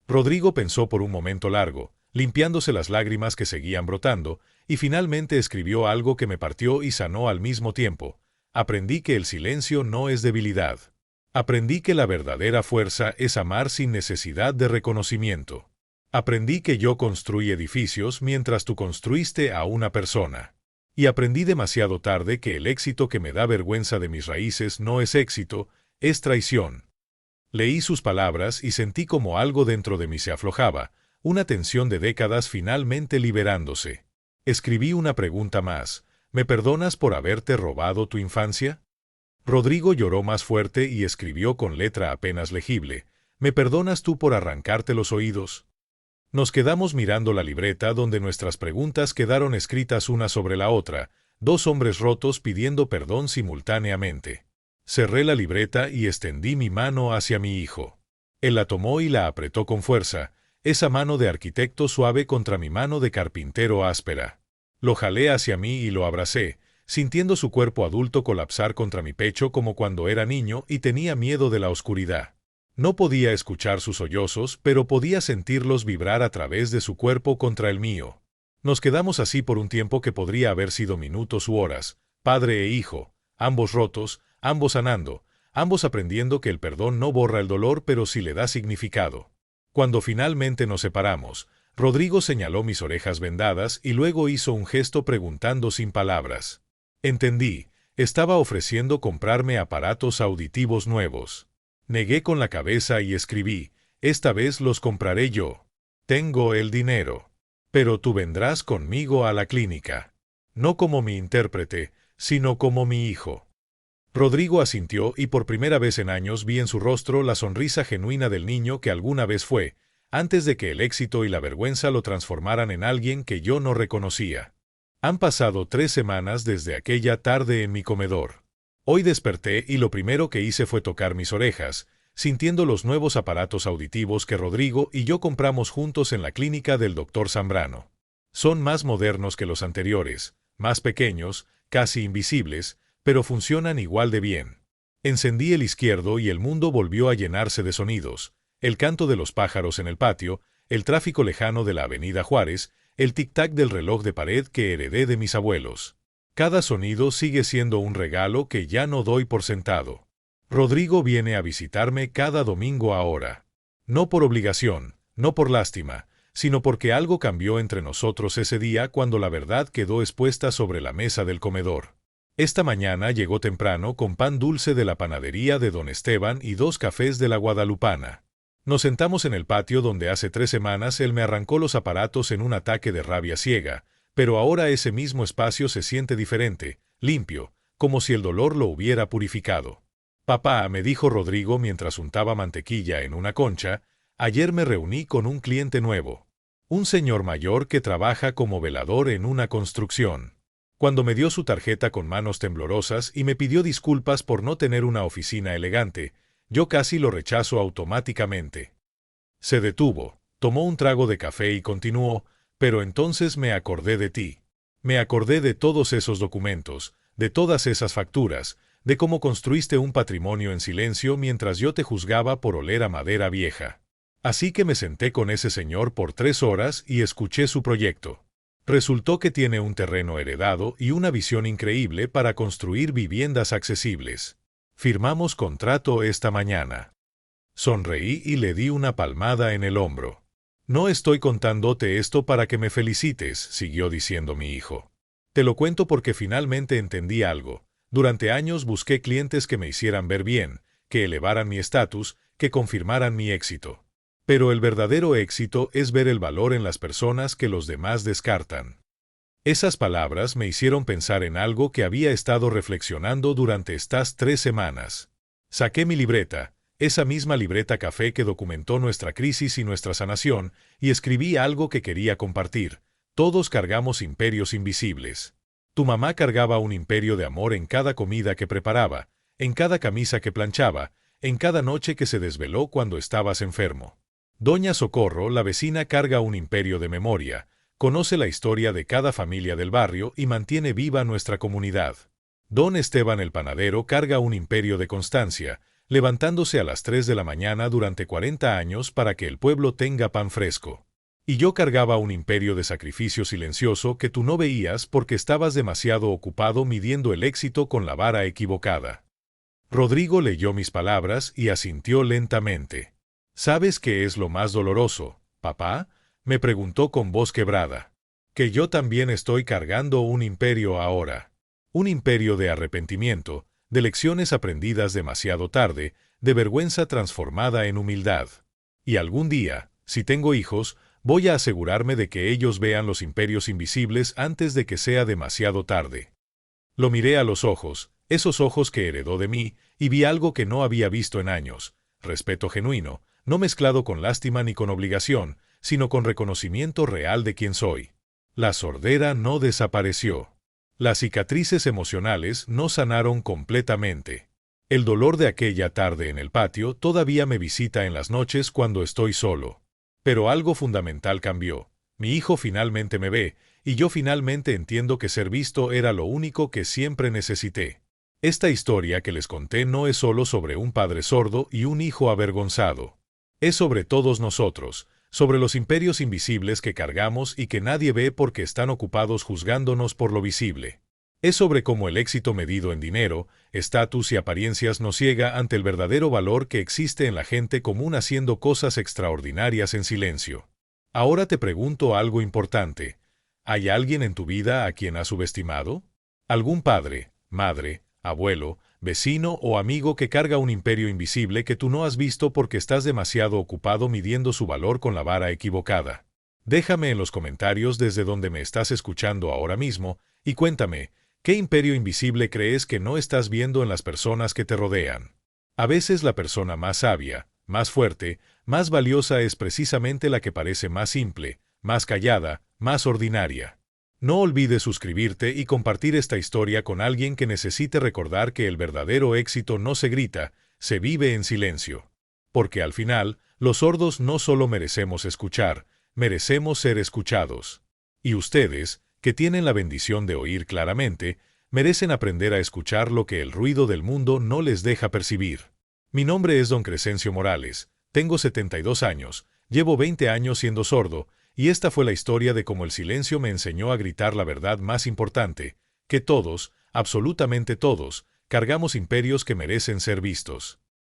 Rodrigo pensó por un momento largo, limpiándose las lágrimas que seguían brotando, y finalmente escribió algo que me partió y sanó al mismo tiempo: «Aprendí que el silencio no es debilidad. Aprendí que la verdadera fuerza es amar sin necesidad de reconocimiento. Aprendí que yo construí edificios mientras tú construiste a una persona. Y aprendí demasiado tarde que el éxito que me da vergüenza de mis raíces no es éxito, es traición». Leí sus palabras y sentí como algo dentro de mí se aflojaba, una tensión de décadas finalmente liberándose. Escribí una pregunta más: «¿Me perdonas por haberte robado tu infancia?». Rodrigo lloró más fuerte y escribió con letra apenas legible: «¿Me perdonas tú por arrancarte los oídos?». Nos quedamos mirando la libreta donde nuestras preguntas quedaron escritas una sobre la otra, dos hombres rotos pidiendo perdón simultáneamente. Cerré la libreta y extendí mi mano hacia mi hijo. Él la tomó y la apretó con fuerza, esa mano de arquitecto suave contra mi mano de carpintero áspera. Lo jalé hacia mí y lo abracé, sintiendo su cuerpo adulto colapsar contra mi pecho como cuando era niño y tenía miedo de la oscuridad. No podía escuchar sus sollozos, pero podía sentirlos vibrar a través de su cuerpo contra el mío. Nos quedamos así por un tiempo que podría haber sido minutos u horas, padre e hijo, ambos rotos, ambos sanando, ambos aprendiendo que el perdón no borra el dolor pero sí le da significado. Cuando finalmente nos separamos, Rodrigo señaló mis orejas vendadas y luego hizo un gesto preguntando sin palabras. Entendí, estaba ofreciendo comprarme aparatos auditivos nuevos. Negué con la cabeza y escribí: «Esta vez los compraré yo. Tengo el dinero. Pero tú vendrás conmigo a la clínica. No como mi intérprete, sino como mi hijo». Rodrigo asintió y por primera vez en años vi en su rostro la sonrisa genuina del niño que alguna vez fue, antes de que el éxito y la vergüenza lo transformaran en alguien que yo no reconocía. Han pasado 3 semanas desde aquella tarde en mi comedor. Hoy desperté y lo primero que hice fue tocar mis orejas, sintiendo los nuevos aparatos auditivos que Rodrigo y yo compramos juntos en la clínica del Dr. Zambrano. Son más modernos que los anteriores, más pequeños, casi invisibles, pero funcionan igual de bien. Encendí el izquierdo y el mundo volvió a llenarse de sonidos: el canto de los pájaros en el patio, el tráfico lejano de la avenida Juárez, el tic-tac del reloj de pared que heredé de mis abuelos. Cada sonido sigue siendo un regalo que ya no doy por sentado. Rodrigo viene a visitarme cada domingo ahora. No por obligación, no por lástima, sino porque algo cambió entre nosotros ese día cuando la verdad quedó expuesta sobre la mesa del comedor. Esta mañana llegó temprano con pan dulce de la panadería de Don Esteban y 2 cafés de la Guadalupana. Nos sentamos en el patio donde hace 3 semanas él me arrancó los aparatos en un ataque de rabia ciega, pero ahora ese mismo espacio se siente diferente, limpio, como si el dolor lo hubiera purificado. «Papá», me dijo Rodrigo mientras untaba mantequilla en una concha, «ayer me reuní con un cliente nuevo. Un señor mayor que trabaja como velador en una construcción. Cuando me dio su tarjeta con manos temblorosas y me pidió disculpas por no tener una oficina elegante, yo casi lo rechazo automáticamente». Se detuvo, tomó un trago de café y continuó: «Pero entonces me acordé de ti. Me acordé de todos esos documentos, de todas esas facturas, de cómo construiste un patrimonio en silencio mientras yo te juzgaba por oler a madera vieja. Así que me senté con ese señor por 3 horas y escuché su proyecto. Resultó que tiene un terreno heredado y una visión increíble para construir viviendas accesibles. Firmamos contrato esta mañana». Sonreí y le di una palmada en el hombro. «No estoy contándote esto para que me felicites», siguió diciendo mi hijo. «Te lo cuento porque finalmente entendí algo. Durante años busqué clientes que me hicieran ver bien, que elevaran mi estatus, que confirmaran mi éxito. Pero el verdadero éxito es ver el valor en las personas que los demás descartan». Esas palabras me hicieron pensar en algo que había estado reflexionando durante estas 3 semanas. Saqué mi libreta, esa misma libreta café que documentó nuestra crisis y nuestra sanación, y escribí algo que quería compartir. Todos cargamos imperios invisibles. Tu mamá cargaba un imperio de amor en cada comida que preparaba, en cada camisa que planchaba, en cada noche que se desveló cuando estabas enfermo. Doña Socorro, la vecina, carga un imperio de memoria, conoce la historia de cada familia del barrio y mantiene viva nuestra comunidad. Don Esteban el panadero carga un imperio de constancia, levantándose a las 3 de la mañana durante 40 años para que el pueblo tenga pan fresco. Y yo cargaba un imperio de sacrificio silencioso que tú no veías porque estabas demasiado ocupado midiendo el éxito con la vara equivocada. Rodrigo leyó mis palabras y asintió lentamente. ¿Sabes qué es lo más doloroso, papá?, me preguntó con voz quebrada. Que yo también estoy cargando un imperio ahora. Un imperio de arrepentimiento, de lecciones aprendidas demasiado tarde, de vergüenza transformada en humildad. Y algún día, si tengo hijos, voy a asegurarme de que ellos vean los imperios invisibles antes de que sea demasiado tarde. Lo miré a los ojos, esos ojos que heredó de mí, y vi algo que no había visto en años: respeto genuino, no mezclado con lástima ni con obligación, sino con reconocimiento real de quién soy. La sordera no desapareció. Las cicatrices emocionales no sanaron completamente. El dolor de aquella tarde en el patio todavía me visita en las noches cuando estoy solo. Pero algo fundamental cambió. Mi hijo finalmente me ve, y yo finalmente entiendo que ser visto era lo único que siempre necesité. Esta historia que les conté no es solo sobre un padre sordo y un hijo avergonzado. Es sobre todos nosotros, sobre los imperios invisibles que cargamos y que nadie ve porque están ocupados juzgándonos por lo visible. Es sobre cómo el éxito medido en dinero, estatus y apariencias nos ciega ante el verdadero valor que existe en la gente común haciendo cosas extraordinarias en silencio. Ahora te pregunto algo importante. ¿Hay alguien en tu vida a quien has subestimado? ¿Algún padre, madre, abuelo, vecino o amigo que carga un imperio invisible que tú no has visto porque estás demasiado ocupado midiendo su valor con la vara equivocada? Déjame en los comentarios desde donde me estás escuchando ahora mismo y cuéntame, ¿qué imperio invisible crees que no estás viendo en las personas que te rodean? A veces la persona más sabia, más fuerte, más valiosa es precisamente la que parece más simple, más callada, más ordinaria. No olvides suscribirte y compartir esta historia con alguien que necesite recordar que el verdadero éxito no se grita, se vive en silencio. Porque al final, los sordos no solo merecemos escuchar, merecemos ser escuchados. Y ustedes, que tienen la bendición de oír claramente, merecen aprender a escuchar lo que el ruido del mundo no les deja percibir. Mi nombre es Don Crescencio Morales, tengo 72 años, llevo 20 años siendo sordo, y esta fue la historia de cómo el silencio me enseñó a gritar la verdad más importante, que todos, absolutamente todos, cargamos imperios que merecen ser vistos.